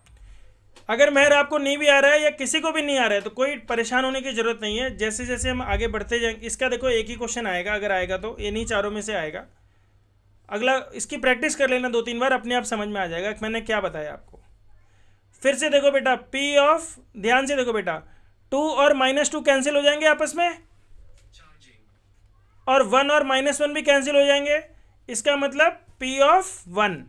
अगर महर आपको नहीं भी आ रहा है या किसी को भी नहीं आ रहा है तो कोई परेशान होने की जरूरत नहीं है। जैसे जैसे हम आगे बढ़ते जाएंगे, इसका देखो एक ही क्वेश्चन आएगा, अगर आएगा तो ये नहीं चारों में से आएगा। अगला इसकी प्रैक्टिस कर लेना 2-3 बार, अपने आप समझ में आ जाएगा कि मैंने क्या बताया आपको। फिर से देखो बेटा, P ऑफ, ध्यान से देखो बेटा, 2 और -2 कैंसिल हो जाएंगे आपस में, और 1 और -1 भी कैंसिल हो जाएंगे। इसका मतलब P ऑफ 1,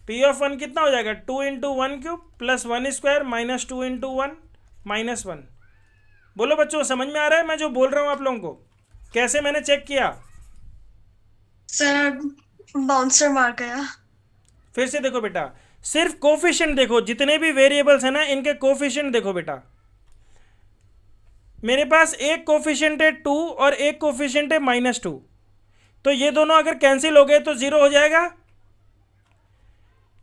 P ऑफ 1 कितना हो जाएगा, 2 into 1 cube plus 1 square minus 2 into 1 minus 1। बोलो बच्चों, समझ में आ रहा है मैं जो बोल रहा हूँ आप लोगों को? कैसे मैंने चेक किया? सर बाउंसर मार गया। फिर से देखो बेटा, सिर्फ कोफिशिएंट देखो, जितने भी वेरिएबल्स हैं ना इनके कोफिशिएंट देखो बेटा। मेरे पास एक कोफिशिएंट है 2 और एक कोफिशिएंट है -2, तो ये दोनों अगर कैंसिल हो गए तो 0 हो जाएगा।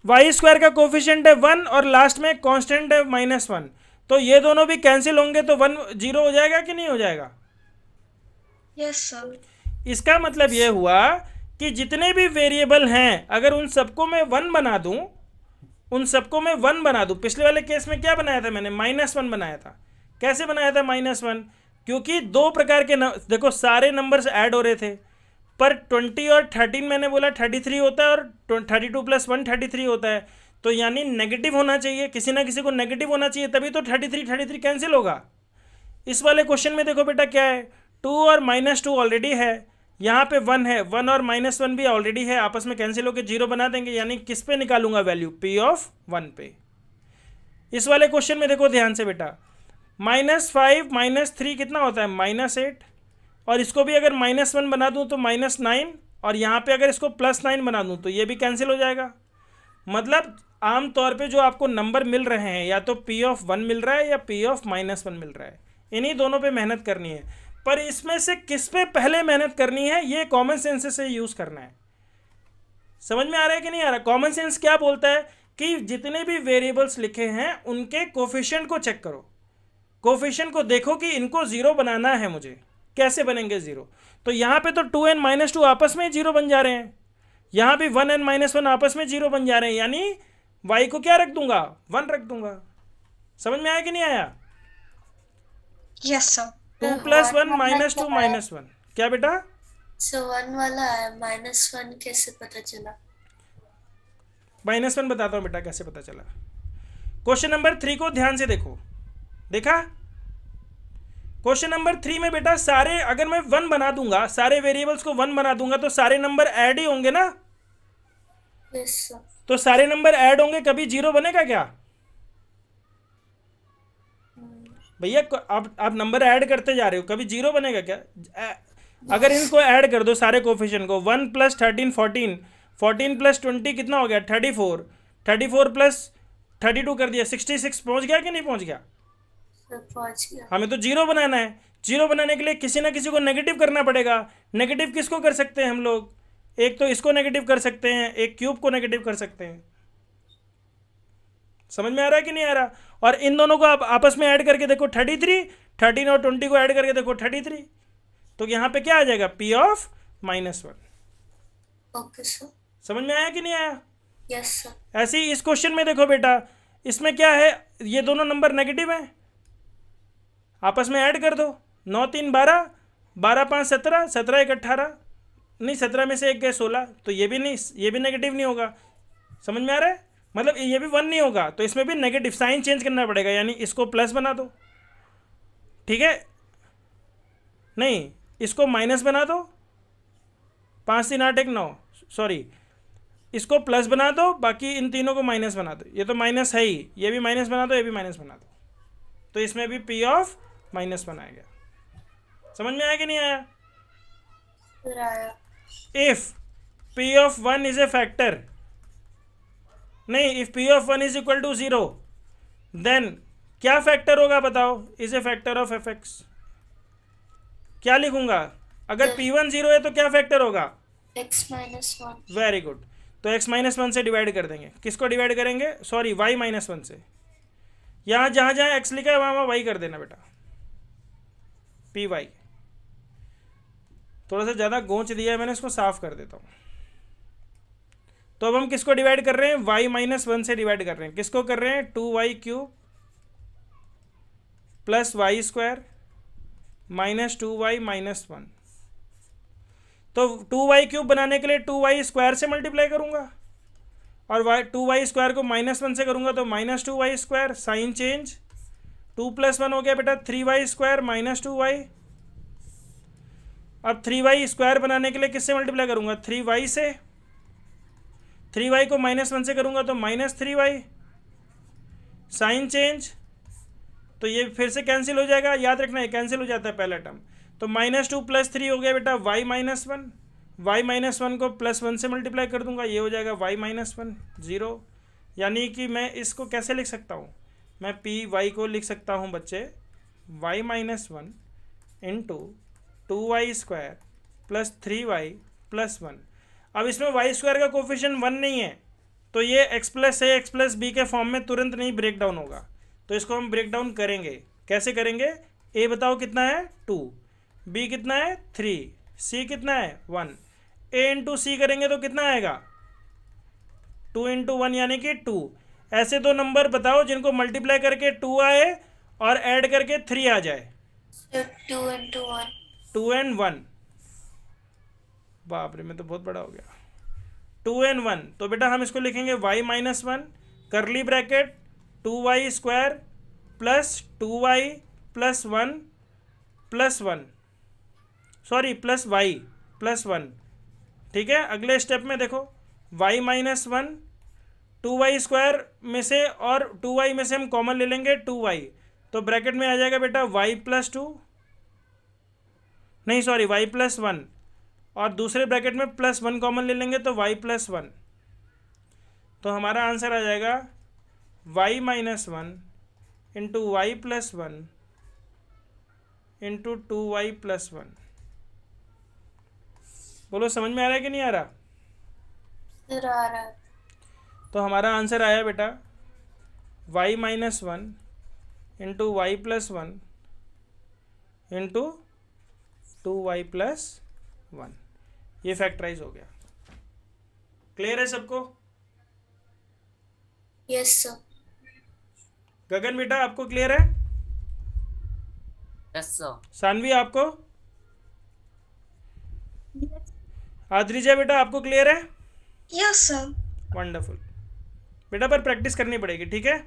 वाई स्क्वायर का कोफिशिएंट है 1 और लास्ट में कांस्टेंट है -1, तो ये दोनों भी कैंसिल होंगे तो 1 0 हो जाएगा कि नहीं हो जाएगा? Yes, sir. इसका मतलब ये हुआ कि जितने भी वेरिएबल हैं अगर उन सबको मैं 1 बना दूं, उन सबको मैं 1 बना दूं। पिछले वाले केस में क्या बनाया था मैंने, -1 बनाया था। कैसे बनाया था -1? क्योंकि दो प्रकार के देखो सारे नंबर्स ऐड हो रहे थे, पर 20 और 13 मैंने बोला 33 होता है और 32 प्लस 1 33 होता है, तो यानी नेगेटिव होना चाहिए, किसी ना किसी को नेगेटिव होना चाहिए, तभी तो 33 कैंसिल होगा। इस वाले क्वेश्चन में देखो बेटा क्या है, 2 और -2 ऑलरेडी है, यहाँ पे 1 है, 1 और -1 भी ऑलरेडी है, आपस में कैंसिल होकर 0 बना देंगे, यानी किस पे निकालूंगा वैल्यू, P ऑफ 1 पे। इस वाले क्वेश्चन में देखो ध्यान से बेटा, -5 -3 कितना होता है, -8, और इसको भी अगर -1 बना दूं तो -9, और यहाँ पे अगर इसको +9 बना दूं तो ये भी कैंसिल हो जाएगा। मतलब आम तौर पे जो आपको नंबर मिल रहे हैं या तो P ऑफ 1 मिल रहा है या P ऑफ -1 मिल रहा है, इन्हीं दोनों पे मेहनत करनी है। पर इसमें से किस पे पहले मेहनत करनी है ये कॉमन सेंस से यूज़ करना है। समझ में आ रहा है कि नहीं आ रहा? कॉमन सेंस क्या बोलता है कि जितने भी वेरिएबल्स लिखे हैं उनके कोफिशिएंट को चेक करो, कोफिशिएंट को देखो कि इनको 0 बनाना है मुझे। कैसे बनेंगे 0? तो यहाँ पे तो 2 and -2 आपस में 0 बन जा रहे हैं, यहाँ भी 1 and -1 आपस में 0 बन जा रहे हैं, यानी y को क्या रख दूंगा, 1 रख दूंगा। समझ में आया कि नहीं आया? Yes, sir. 2 + 1 -2 -1, क्या बेटा? सो 1 वाला है, -1 कैसे पता चला? -1 बताता हूँ बेटा कैसे पता चला। क्वेश्चन नंबर 3 को ध्यान से देखो, देखा? क्वेश्चन नंबर 3 में बेटा सारे, अगर मैं 1 बना दूंगा, सारे वेरिएबल्स को 1 बना दूंगा तो सारे नंबर ऐड ही होंगे ना। Yes sir. तो सारे नंबर ऐड होंगे, कभी 0 बनेगा क्या भैया? आप नंबर ऐड करते जा रहे हो, कभी 0 बनेगा क्या? अगर इनको ऐड कर दो सारे कोफिशिएंट को, 1 + 13 14, 14 + 20 कितना हो गया? 34, 34 + 32 कर दिया, 66 पहुंच गया कि नहीं पहुंच गया? सर पहुंच गया। हमें तो 0 बनाना है। 0 बनाने के लिए किसी ना किसी को नेगेटिव करना पड़ेगा। नेगेटिव किसको कर सकते हैं हम लोग? एक तो इसको नेगेटिव कर सकते हैं, एक क्यूब को नेगेटिव कर सकते हैं। समझ में आ रहा है कि नहीं आ रहा? और इन दोनों को आप आपस में ऐड करके देखो, 33, 13 और 20 को ऐड करके देखो 33। तो यहाँ पे क्या आ जाएगा? P(-1)। Okay sir. समझ में आया कि नहीं आया? Yes sir. ऐसे ही इस क्वेश्चन में देखो बेटा, इसमें क्या है, ये दोनों नंबर नेगेटिव हैं, आपस में ऐड कर दो। 9 3 12, 12 5 17, 17 1 18, नहीं 17 में से एक गए 16, तो ये भी नहीं, ये भी नेगेटिव नहीं होगा। समझ में आ रहा है? मतलब ये भी 1 नहीं होगा, तो इसमें भी नेगेटिव साइन चेंज करना पड़ेगा, यानी इसको प्लस बना दो, ठीक है? नहीं, इसको माइनस बना दो, 5 3 8 1 9, सॉरी, इसको प्लस बना दो, बाकी इन तीनों को माइनस बना दो। ये तो माइनस है ही, ये भी माइनस बना दो, ये भी माइनस बना दो, तो इसमें भी P(-1) बनाया गया। समझ में आया कि नहीं आया? सर आया। If P(-1) is a factor, नहीं, if P(-1) is equal to 0, then क्या फैक्टर होगा बताओ? Is a factor of fx। क्या लिखूंगा? अगर P1 0 है तो क्या फैक्टर होगा? x-1। Very good. तो x-1 से डिवाइड कर देंगे। किसको डिवाइड करेंगे? सॉरी, y-1 से। यहाँ जहाँ जहाँ x लिखा है वहाँ वहाँ y कर देना बेटा, Py। थोड़ा सा ज़्यादा गोंच दिया है मैंने, इसको साफ कर देता हूँ। तो अब हम किसको डिवाइड कर रहे हैं? y-1 से डिवाइड कर रहे हैं। किसको कर रहे हैं? 2y³ + y² - 2y - 1। तो 2y³ बनाने के लिए 2y² से मल्टीप्लाई करूंगा, और 2y² को -1 से करूंगा तो -2y², साइन चेंज, 2 + 1 हो गया बेटा 3y² - 2y। अब 3y² बनाने के लिए किससे मल्टीप्लाई करूंगा? 3y से। 3y को -1 से करूंगा तो -3y, साइन चेंज, तो ये फिर से कैंसिल हो जाएगा। याद रखना है कैंसिल हो जाता है पहला टर्म। तो -2 + 3 हो गया बेटा y-1। y-1 को +1 से मल्टीप्लाई कर दूंगा, ये हो जाएगा y-1 0। यानी कि मैं इसको कैसे लिख सकता हूँ? मैं Py को लिख सकता हूँ बच्चे y-1 × 2y² + 3y + 1। अब इसमें y² का कोफिशिएंट 1 नहीं है, तो ये x + a x + b के फॉर्म में तुरंत नहीं ब्रेक डाउन होगा, तो इसको हम ब्रेक डाउन करेंगे। कैसे करेंगे? a बताओ कितना है? 2, b कितना है? 3, c कितना है? 1। a × c करेंगे तो कितना आएगा? 2 × 1 यानी कि 2। ऐसे दो नंबर बताओ जिनको मल्टीप्लाई करके 2 आए और ऐड करके 3 आ जाए। सर 2 × 1। 2 and 1, बाप रे, मैं तो बहुत बड़ा हो गया। 2 and 1, तो बेटा हम इसको लिखेंगे y-1 करली bracket 2y² + 2y + 1 + 1, sorry +y + 1, ठीक है। अगले स्टेप में देखो y-1, 2y² में से और 2y में से हम कॉमन ले लेंगे 2y, तो ब्रैकेट में आ जाएगा बेटा y + 2, नहीं सॉरी y + 1, और दूसरे ब्रैकेट में +1 कॉमन ले लेंगे तो y + 1। तो हमारा आंसर आ जाएगा y-1 × y + 1 × 2y + 1। बोलो समझ में आ रहा है कि नहीं आ रहा? सर आ रहा है। तो हमारा आंसर आया बेटा y-1 × y + 1 × 2y + 1। ये फैक्टराइज हो गया। क्लियर है सबको? Yes sir. गगन बेटा आपको क्लियर है? Yes sir. सानवी आपको? आद्रिजा बेटा आपको क्लियर है? Yes sir. वंडरफुल बेटा, पर प्रैक्टिस करनी पड़ेगी, ठीक है?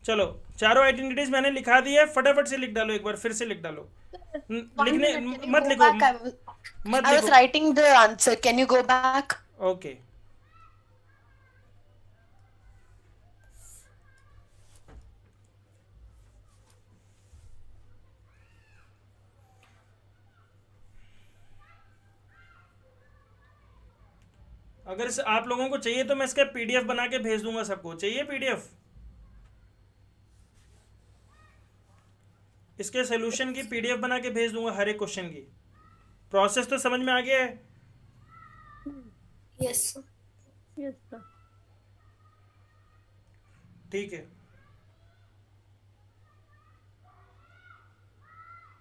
चलो चारों आइडेंटिटीज मैंने लिखा दी है, फटाफट से लिख डालो, एक बार फिर से लिख डालो। One लिखने minute, can you मत go लिखो, back? मत I was लिखो। writing the answer. Can you go back? Okay अगर आप लोगों को चाहिए तो मैं इसका पीडीएफ बना के भेज दूंगा सबको। चाहिए पीडीएफ इसके सोल्यूशन की? पीडीएफ बना के भेज दूंगा हर एक क्वेश्चन की। प्रोसेस तो समझ में आ गया है? Yes, sir. Yes, sir. ठीक है,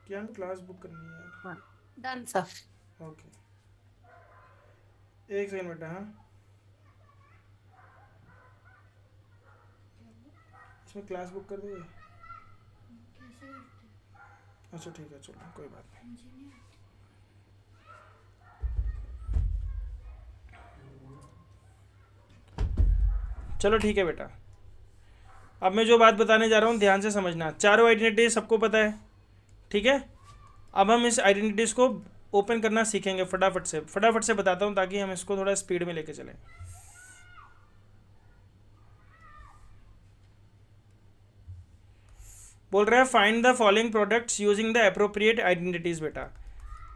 क्या क्लास बुक करनी है यार? Done, sir. ओके एक सेकंड बेटा। हाँ इसमें क्लास बुक कर दोगे? अच्छा ठीक है, चलो कोई बात नहीं। चलो ठीक है बेटा, अब मैं जो बात बताने जा रहा हूँ ध्यान से समझना। चारों आइडेंटिटी सबको पता है, ठीक है? अब हम इस आइडेंटिटीज़ को ओपन करना सीखेंगे। फटाफट से बताता हूँ ताकि हम इसको थोड़ा स्पीड में लेके चलें। बोल रहा है find the following products using the appropriate identities. बेटा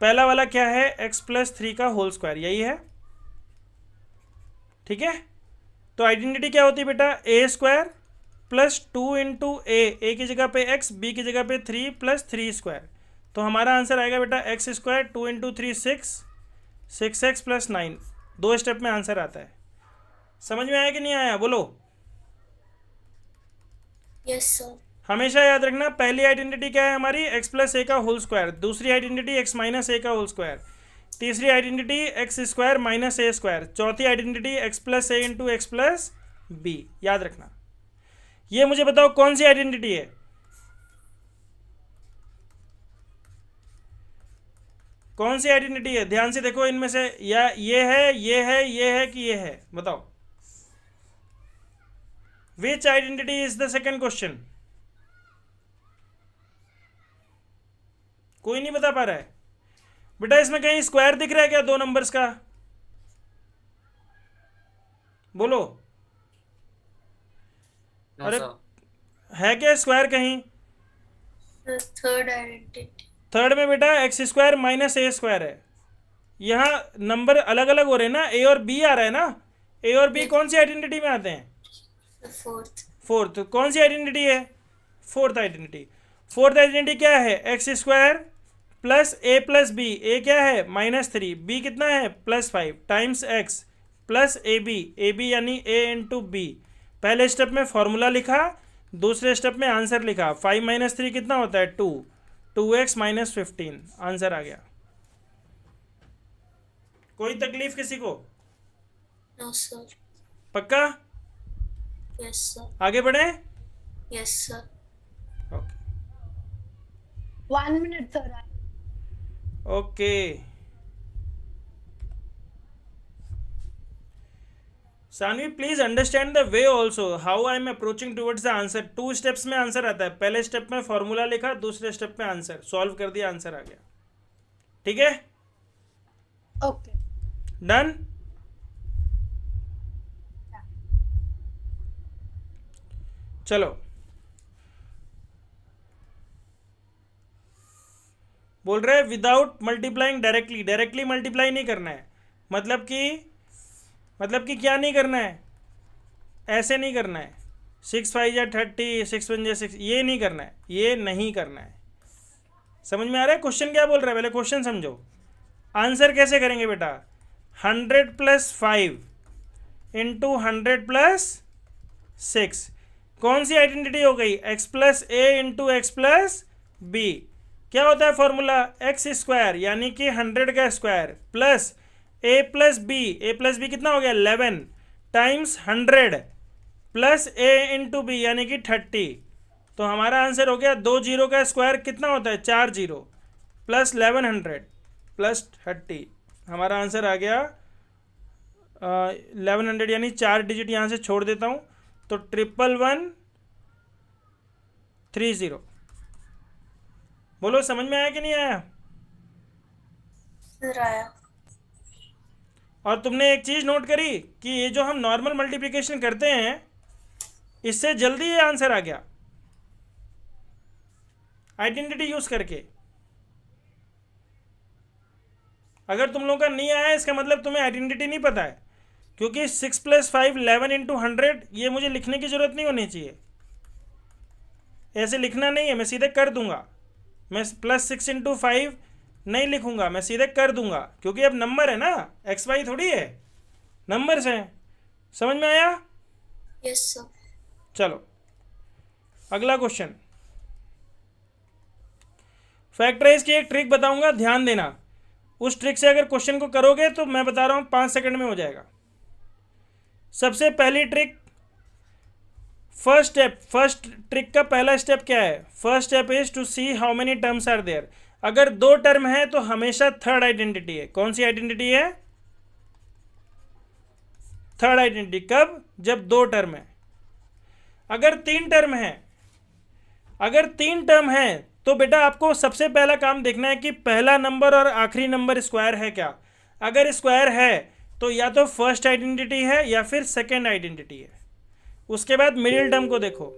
पहला वाला क्या है? x+3 का होल स्क्वायर, यही है, ठीक है? तो आइडेंटिटी क्या होती है बेटा? a² प्लस 2 इंटू ए की जगह पे x, b की जगह पे 3 प्लस 3 स्क्वायर। तो हमारा आंसर आएगा बेटा x², 2 into 3 6, 6x plus 9। 2 step में आंसर आता है। समझ में आया कि नहीं आया? बोलो। Yes, sir. हमेशा याद रखना, पहली आइडेंटिटी क्या है हमारी? x+a का होल स्क्वायर, दूसरी आइडेंटिटी x माइनस a का होल स्क्वायर, तीसरी आइडेंटिटी x² माइनस a², चौथी आइडेंटिटी x+a इंटू x+b। याद रखना। ये मुझे बताओ कौन सी आइडेंटिटी है? कौन सी आइडेंटिटी है? ध्यान से देखो इनमें से, या ये है, ये है, ये है कि ये है? बताओ which identity is the second question. कोई नहीं बता पा रहा है बेटा? इसमें कहीं स्क्वायर दिख रहा है क्या 2 नंबर्स का? बोलो। No, अरे sir. है क्या स्क्वायर कहीं? The third identity. थर्ड में बेटा x² माइनस a² है। यहाँ नंबर अलग अलग हो रहे हैं ना, a और b आ रहा है ना। a और b कौन सी आइडेंटिटी में आते हैं? The fourth. फोर्थ। कौन सी आइडेंटिटी है? Fourth identity. फोर्थ आइडेंटिटी क्या है? x² plus a plus B. a क्या है? -3, b कितना है? +5 times x plus A B यानी a इंटू बी। पहले स्टेप में फॉर्मूला लिखा, दूसरे स्टेप में आंसर लिखा। 5 - 3 कितना होता है? 2, 2x - 15। आंसर आ गया। कोई तकलीफ किसी को? No, sir. पक्का? Yes, sir. आगे बढ़े? Yes, sir. Okay One minute, sir. Okay. Saanvi please understand the way also how I am approaching towards the answer. 2 steps में आंसर आता है। पहले स्टेप में फॉर्मूला लिखा, दूसरे स्टेप में आंसर सॉल्व कर दिया, आंसर आ गया। ठीक है, Okay. डन। चलो बोल रहे हैं without multiplying directly. Directly multiply नहीं करना है, मतलब कि क्या नहीं करना है? ऐसे नहीं करना है 6 5 या 30, 6 1 6, ये नहीं करना है, ये नहीं करना है। समझ में आ रहा है क्वेश्चन क्या बोल रहा है? पहले क्वेश्चन समझो। आंसर कैसे करेंगे बेटा? 100 + 5 इंटू 100 + 6। कौन सी आइडेंटिटी हो गई? x+a into x+b। क्या होता है फॉर्मूला? x² यानी कि 100 का स्क्वायर प्लस a + b कितना हो गया? 11 times 100 plus a into B यानी कि 30। तो हमारा आंसर हो गया 2 0 का स्क्वायर कितना होता है? 4 0 प्लस 1100 प्लस 30। हमारा आंसर आ गया 1100 यानी 4 डिजिट यहाँ से छोड़ देता हूँ तो 111 30। बोलो समझ में आया कि नहीं आया? सर आया। और तुमने एक चीज़ नोट करी कि ये जो हम नॉर्मल मल्टीप्लिकेशन करते हैं इससे जल्दी ये आंसर आ गया आइडेंटिटी यूज करके। अगर तुम लोगों का नहीं आया इसका मतलब तुम्हें आइडेंटिटी नहीं पता है, क्योंकि 6 + 5 11 × 100 ये मुझे लिखने की ज़रूरत नहीं होनी चाहिए। ऐसे लिखना नहीं है, मैं सीधे कर दूंगा। मैं +6 × 5 नहीं लिखूंगा, मैं सीधे कर दूंगा, क्योंकि अब नंबर है ना, एक्स वाई थोड़ी है, नंबर्स हैं। समझ में आया? Yes sir. चलो अगला क्वेश्चन। फैक्टराइज की एक ट्रिक बताऊंगा, ध्यान देना। उस ट्रिक से अगर क्वेश्चन को करोगे तो मैं बता रहा हूं 5 सेकंड में हो जाएगा। सबसे पहली ट्रिक, फर्स्ट ट्रिक का पहला स्टेप क्या है? First step is to see how many terms are there. अगर 2 टर्म है तो हमेशा थर्ड आइडेंटिटी है। कौन सी आइडेंटिटी है? Third identity. कब? जब 2 टर्म है। अगर 3 टर्म है तो बेटा आपको सबसे पहला काम देखना है कि पहला नंबर और आखिरी नंबर स्क्वायर है क्या। अगर स्क्वायर है तो या तो फर्स्ट आइडेंटिटी है या फिर सेकेंड आइडेंटिटी है। उसके बाद मिडिल टर्म को देखो।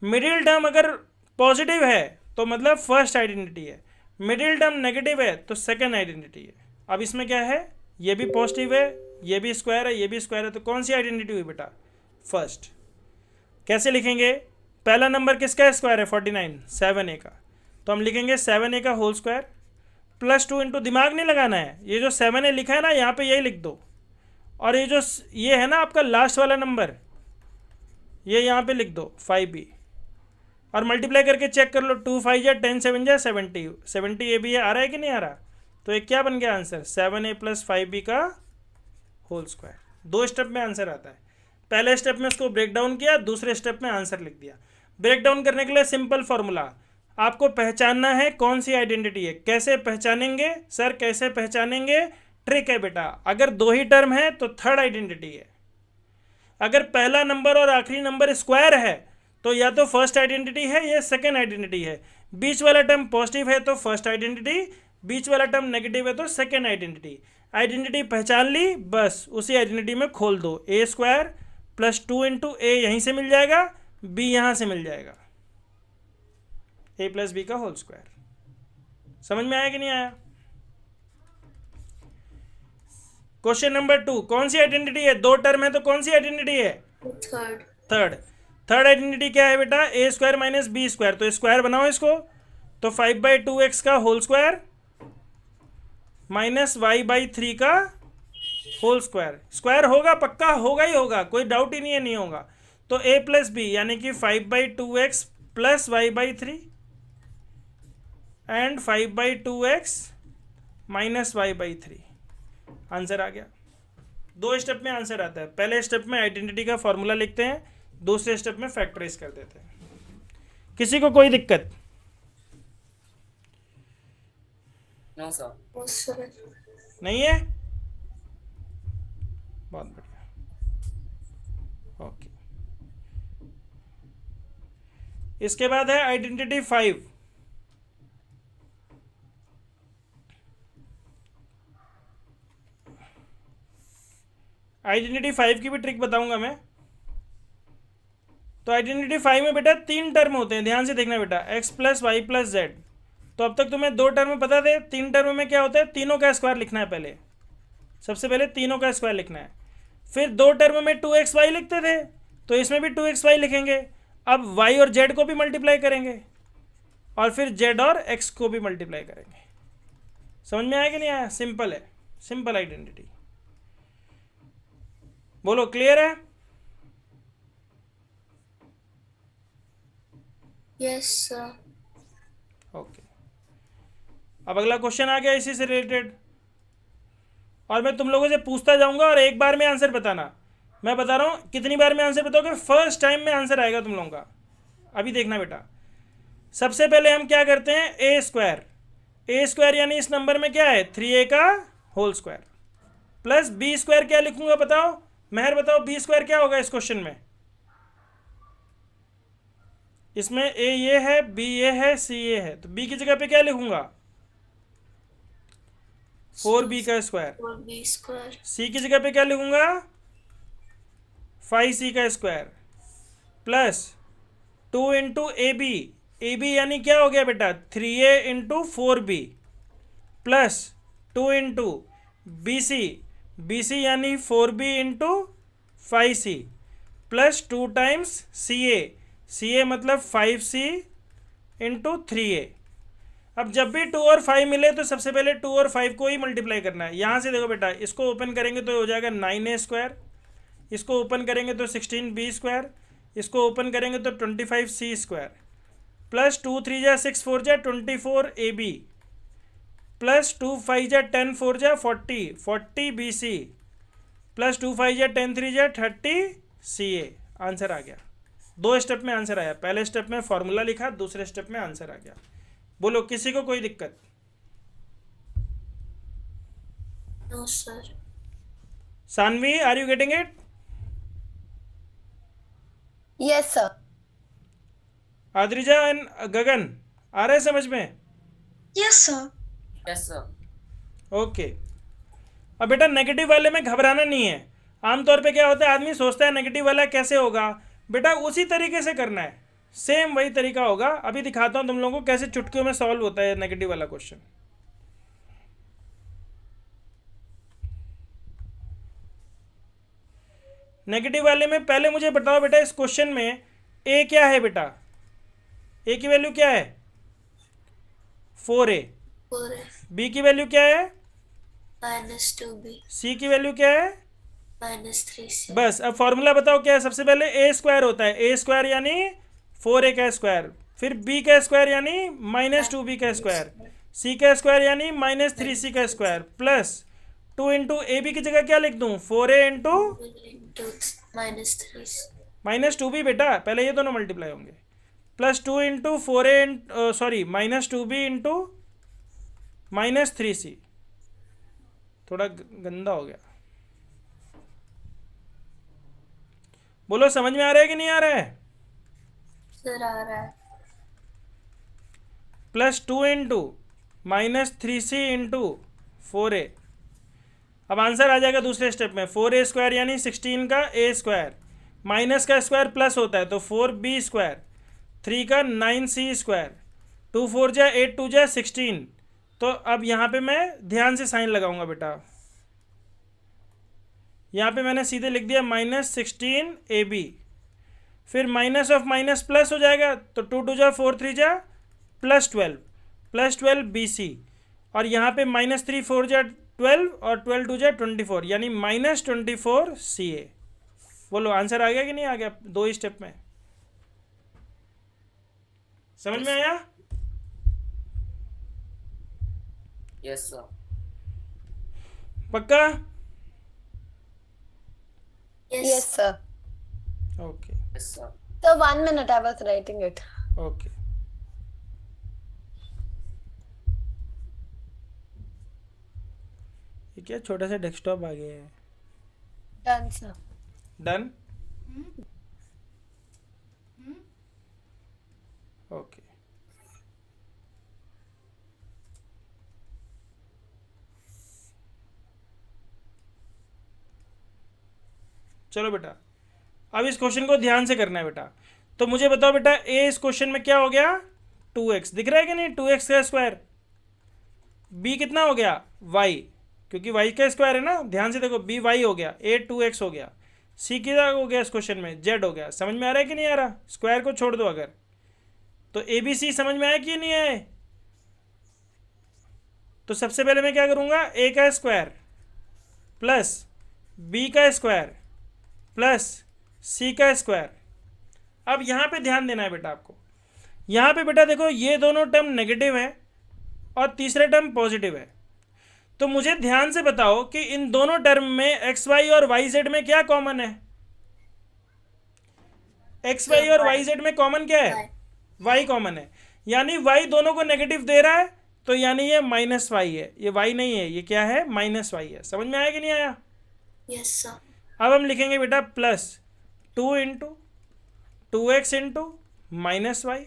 मिडिल टर्म अगर पॉजिटिव है तो मतलब फर्स्ट आइडेंटिटी है, मिडिल टर्म नेगेटिव है तो सेकेंड आइडेंटिटी है। अब इसमें क्या है? ये भी पॉजिटिव है, ये भी स्क्वायर है, ये भी स्क्वायर है, तो कौन सी आइडेंटिटी हुई बेटा? फर्स्ट। कैसे लिखेंगे? पहला नंबर किसका स्क्वायर है? 49, 7a का, तो हम लिखेंगे 7a का होल स्क्वायर +2 इंटू, दिमाग नहीं लगाना है, ये जो 7a लिखा है ना यहाँ पे यही लिख दो, और ये है ना आपका लास्ट वाला नंबर, ये यहाँ पे लिख दो 5b, और मल्टीप्लाई करके चेक कर लो, 2 5 जा 10 7 जा 70, 70a भी आ रहा है कि नहीं आ रहा? तो एक क्या बन गया आंसर? 7a + 5b का होल स्क्वायर। 2 स्टेप में आंसर आता है। पहले स्टेप में उसको ब्रेक डाउन किया, दूसरे स्टेप में आंसर लिख दिया। ब्रेक डाउन करने के लिए सिंपल फॉर्मूला, आपको पहचानना है कौन सी आइडेंटिटी है। कैसे पहचानेंगे सर, कैसे पहचानेंगे? ट्रिक है बेटा, अगर 2 ही टर्म है तो थर्ड आइडेंटिटी है। अगर पहला नंबर और आखिरी नंबर स्क्वायर है तो या तो फर्स्ट आइडेंटिटी है या सेकेंड आइडेंटिटी है। बीच वाला टर्म पॉजिटिव है तो फर्स्ट आइडेंटिटी, बीच वाला टर्म नेगेटिव है तो सेकेंड आइडेंटिटी। आइडेंटिटी पहचान ली, बस उसी आइडेंटिटी में खोल दो। a² + 2 इंटू a यहीं से मिल जाएगा, b यहां से मिल जाएगा, a + b का होल स्क्वायर। समझ में आया कि नहीं आया? क्वेश्चन नंबर 2, कौन सी आइडेंटिटी है? 2 टर्म है तो कौन सी आइडेंटिटी है? थर्ड आइडेंटिटी क्या है बेटा? a² - b², तो स्क्वायर बनाओ इसको, तो 5/2x का होल स्क्वायर -y/3 का होल स्क्वायर। स्क्वायर होगा, पक्का होगा ही होगा, कोई डाउट ही नहीं है, नहीं होगा। तो a + b यानी कि 5/2x + y/3 and 5/2x - y/3, answer आ गया। 2 स्टेप में आंसर आता है। पहले स्टेप में आइडेंटिटी का फॉर्मूला लिखते हैं, दूसरे स्टेप में फैक्टराइज कर देते हैं। किसी को कोई दिक्कत? No sir. नहीं है? बहुत बढ़िया, ओके। इसके बाद है आइडेंटिटी 5। आइडेंटिटी 5 की भी ट्रिक बताऊंगा मैं। तो आइडेंटिटी 5 में बेटा 3 टर्म होते हैं, ध्यान से देखना बेटा, x + y + z। तो अब तक तुम्हें 2 टर्म पता थे, 3 टर्म में क्या होता है? तीनों का स्क्वायर लिखना है पहले, सबसे पहले तीनों का स्क्वायर लिखना है। फिर 2 टर्म में 2xy लिखते थे, तो इसमें भी 2xy लिखेंगे। अब y और z को भी मल्टीप्लाई करेंगे, और फिर z और x को भी मल्टीप्लाई करेंगे। समझ में आया कि नहीं आया? सिंपल है, सिंपल आइडेंटिटी। बोलो क्लियर है? Yes sir. ओके, अब अगला क्वेश्चन आ गया इसी से रिलेटेड, और मैं तुम लोगों से पूछता जाऊंगा और एक बार में आंसर बताना। मैं बता रहा हूं कितनी बार में आंसर बताओगे? फर्स्ट टाइम में आंसर आएगा तुम लोगों का। अभी देखना बेटा, सबसे पहले हम क्या करते हैं? a² यानी इस नंबर में क्या है? 3a का होल स्क्वायर प्लस b² क्या लिखूंगा बताओ? महर बताओ b² क्या होगा इस क्वेश्चन में? इसमें ए ये है, बी ये है, सी ये है, तो बी की जगह पे क्या लिखूंगा? 4b का स्क्वायर। 4b स्क्वायर सी की जगह पे क्या लिखूंगा? 5c का square plus 2 into A B यानी क्या हो गया बेटा? 3a into 4b plus 2 into b c यानी 4b into 5c plus 2 times c a मतलब 5c इंटू 3a। अब जब भी 2 और 5 मिले तो सबसे पहले 2 और 5 को ही मल्टीप्लाई करना है। यहाँ से देखो बेटा, इसको ओपन करेंगे तो हो जाएगा 9a स्क्वायर, इसको ओपन करेंगे तो 16b स्क्वायर, इसको ओपन करेंगे तो 25c स्क्वायर प्लस 2 3 जा 6 4 जा 24ab प्लस 2 5 जा 10 4 जा 40 bc प्लस 2 5 जा 10 3 जा 30 ca। आंसर आ गया। 2 स्टेप में आंसर आया। पहले स्टेप में फॉर्मूला लिखा, दूसरे स्टेप में आंसर आ गया। बोलो, किसी को कोई दिक्कत? No sir Saanvi, are you getting it? Yes, sir. Adrija and Gagan, आ रहा है समझ में? Yes, sir. Yes sir. Okay. अब बेटा नेगेटिव वाले में घबराना नहीं है। आमतौर पे क्या होता है, आदमी सोचता है नेगेटिव वाला कैसे होगा। बेटा उसी तरीके से करना है, सेम वही तरीका होगा। अभी दिखाता हूँ तुम लोगों को कैसे चुटकियों में सॉल्व होता है नेगेटिव वाला क्वेश्चन। नेगेटिव वाले में पहले मुझे बताओ बेटा, इस क्वेश्चन में ए क्या है बेटा? ए की वैल्यू क्या है? 4a। 4a बी की वैल्यू क्या है? -2b सी की वैल्यू क्या है? -3c बस अब फॉर्मूला बताओ क्या है। सबसे पहले ए स्क्वायर होता है, ए स्क्वायर यानी 4a का स्क्वायर, फिर बी का स्क्वायर यानी -2b का स्क्वायर, सी का स्क्वायर यानी -3c का स्क्वायर प्लस 2 इंटू ए बी की जगह क्या लिख दूं? 4a इंटू -3c -2b बेटा, पहले ये दोनों मल्टीप्लाई होंगे, plus 2 into 4a sorry -2b into -3c। थोड़ा गंदा हो गया। बोलो समझ में आ रहा है कि नहीं आ रहा है? सर आ रहा है plus 2 into -3c into 4a। अब आंसर आ जाएगा दूसरे स्टेप में। 4a स्क्वायर यानी 16 का a स्क्वायर, माइनस का स्क्वायर प्लस होता है तो 4b स्क्वायर, 3 का 9c स्क्वायर, 2 4 जा 8 2 जा 16। तो अब यहाँ पे मैं ध्यान से साइन लगाऊंगा बेटा। यहाँ पे मैंने सीधे लिख दिया -16ab, फिर माइनस ऑफ माइनस प्लस हो जाएगा तो 2 2 जा 4 3 जा +12 bc, और यहाँ पे -3 4 जा 12 और 12 2 जा 24 यानी -24 ca। बोलो आंसर आ गया कि नहीं आ गया? 2 स्टेप में समझ में आया? Yes sir. पक्का? Yes, sir. Okay yes sir. So 1 minute, I was writing it. Okay. ये क्या छोटा सा डेस्कटॉप आ गया है? Done, sir. डन। ओके। चलो बेटा, अब इस क्वेश्चन को ध्यान से करना है बेटा। तो मुझे बताओ बेटा, ए इस क्वेश्चन में क्या हो गया? 2x दिख रहा है कि नहीं? 2x का स्क्वायर। बी कितना हो गया? y, क्योंकि y का स्क्वायर है ना, ध्यान से देखो, बी y हो गया, ए 2x हो गया, सी क्या हो गया इस क्वेश्चन में? z हो गया। समझ में आ रहा है कि नहीं आ रहा? स्क्वायर को छोड़ दो अगर, तो ए बी सी समझ में आया कि नहीं आए? तो सबसे पहले मैं क्या करूंगा? ए का स्क्वायर प्लस बी का स्क्वायर प्लस सी का स्क्वायर। अब यहाँ पे ध्यान देना है बेटा आपको। यहाँ पे बेटा देखो, ये दोनों टर्म नेगेटिव है और तीसरा टर्म पॉजिटिव है। तो मुझे ध्यान से बताओ कि इन दोनों टर्म में एक्स वाई और वाई जेड में क्या कॉमन है? एक्स वाई और वाई जेड में कॉमन क्या है? वाई कॉमन है, यानी वाई दोनों को नेगेटिव दे रहा है, तो यानी ये -y है, ये y नहीं है, ये क्या है? -y है। समझ में आया कि नहीं आया? यस सर अब हम लिखेंगे बेटा plus 2 into 2x into minus y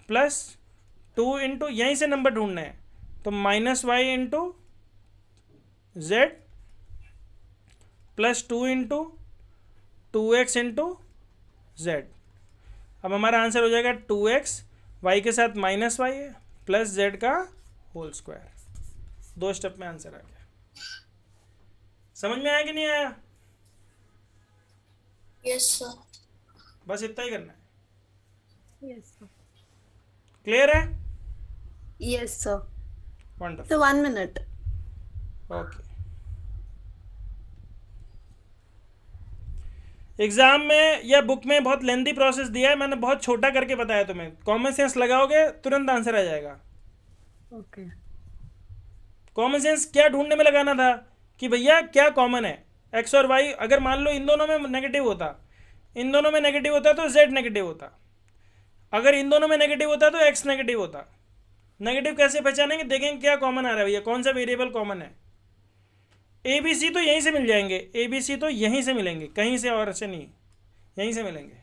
plus 2 into, यहीं से नंबर ढूंढना है तो minus y into z plus 2 into 2x into z. अब हमारा आंसर हो जाएगा 2x, वाई के साथ माइनस वाई है, प्लस जेड का होल स्क्वायर। 2 स्टेप में आंसर आ गया। समझ में आया कि नहीं आया? Yes sir. बस इतना ही करना है। Yes, sir. क्लियर है? Yes, sir. Wonderful. So 1 minute. Okay. Exam में या बुक में बहुत लेंदी प्रोसेस दिया है, मैंने बहुत छोटा करके बताया तुम्हें। कॉमन सेंस लगाओगे तुरंत आंसर आ जाएगा। Okay. कॉमन सेंस क्या ढूंढने में लगाना था कि भैया क्या कॉमन है, एक्स और वाई। अगर मान लो इन दोनों में नेगेटिव होता, इन दोनों में नेगेटिव होता तो जेड नेगेटिव होता, अगर इन दोनों में नेगेटिव होता तो एक्स नेगेटिव होता। नेगेटिव कैसे पहचानेंगे? देखेंगे क्या कॉमन आ रहा है भैया, कौन सा वेरिएबल कॉमन है। ए बी सी तो यहीं से मिल जाएंगे, ए बी सी तो यहीं से मिलेंगे, कहीं से और से नहीं, यहीं से मिलेंगे।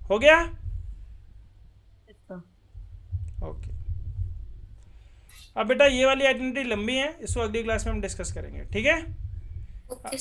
हो गया? Yes, sir. ओके। अब बेटा ये वाली आइडेंटिटी लंबी है, इसको अगली क्लास में हम डिस्कस करेंगे, ठीक है? ओके